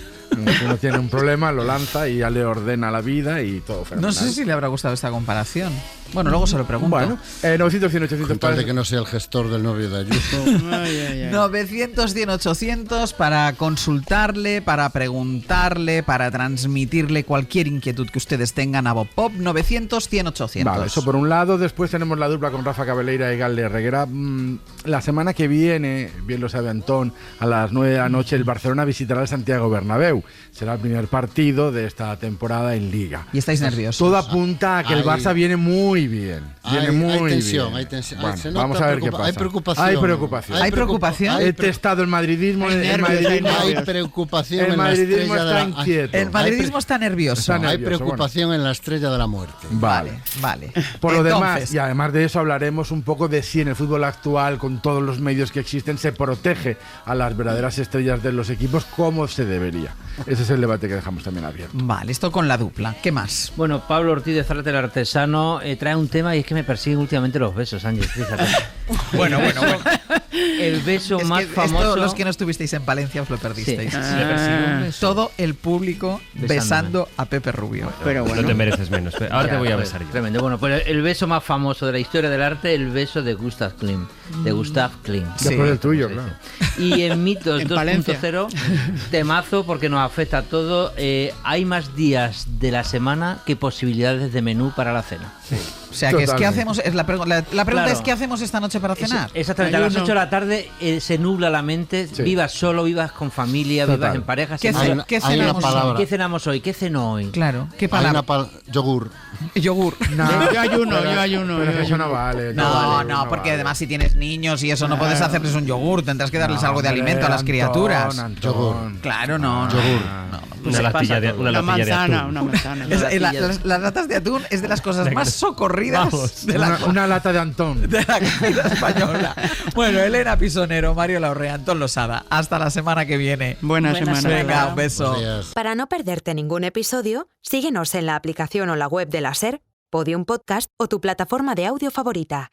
Uno tiene un problema, lo lanza y ya le ordena la vida y todo fenomenal. No sé si le habrá gustado esta comparación. Bueno, luego se lo pregunto. Bueno, 900-100-800 para que no sea el gestor del novio de Ayuso. 900-100-800 para consultarle, para preguntarle, para transmitirle cualquier inquietud que ustedes tengan a Bob Pop. 900-100-800. Vale, eso por un lado. Después tenemos la dupla con Rafa Cabeleira y Galde Reguera. La semana que viene, bien lo sabe Antón, a las 9 de la noche el Barcelona visitará el Santiago Bernabéu. Será el primer partido de esta temporada en Liga. ¿Y estáis nerviosos? Todo apunta a que el Barça viene muy bien. Viene muy tensión, bien. Hay tensión. Bueno, vamos a ver qué pasa. Hay preocupación. Hay preocupación. He testado el madridismo. Hay preocupación. El madridismo está inquieto. El madridismo está nervioso. Hay preocupación en la estrella de la muerte. Vale. Por lo demás, y además de eso hablaremos un poco de si en el fútbol actual, con todos los medios que existen, se protege a las verdaderas estrellas de los equipos como se debería. Ese es el debate que dejamos también abierto. Vale, esto con la dupla. ¿Qué más? Bueno, Pablo Ortiz de Zárate el Artesano trae un tema y es que me persiguen últimamente los besos, Ángel, fíjate. Bueno. el beso Es más que famoso. esto, los que no estuvisteis en Valencia os lo perdisteis. Sí. Le persiguió un beso. Todo el público besando a Pepe Rubio. Pero bueno. No te mereces menos. Ahora Ya, te voy a pues, besar yo. Tremendo. Bueno, pues el beso más famoso de la historia del arte, el beso de Gustav Klimt. De Gustav Klimt. Después del tuyo, claro. Y en Mitos En Palencia. 2.0, temazo porque nos afecta a todo. Hay más días de la semana que posibilidades de menú para la cena. O sea, que es, ¿qué Totalmente. hacemos? La pregunta Claro. es ¿qué hacemos esta noche para cenar? Exactamente, a las 8 de la tarde se nubla la mente, Sí. vivas solo, vivas con familia, Total. vivas en pareja. ¿Qué, se nubla. ¿qué hay una cenamos palabra. ¿Qué cenamos hoy? ¿Qué cenó hoy? Claro, ¿qué Hay palabra? yogur. Yogur. Yo ayuno. Pero eso no vale. No, porque además si tienes niños y eso no puedes hacerles un yogur, tendrás que darles algo de alimento a las criaturas. Yogur. Claro, no. Yogur. Una latilla de Una atún. manzana. Las latas de atún es de las cosas más socorridas Vamos. de la, Una lata de Antón. de la comida española. Bueno, Elena Pisonero, Mario Laurrea, Antón Losada. Hasta la semana que viene. Buena semana. Venga, un beso. Buenos días. Para no perderte ningún episodio, síguenos en la aplicación o la web de la SER, Podium Podcast o tu plataforma de audio favorita.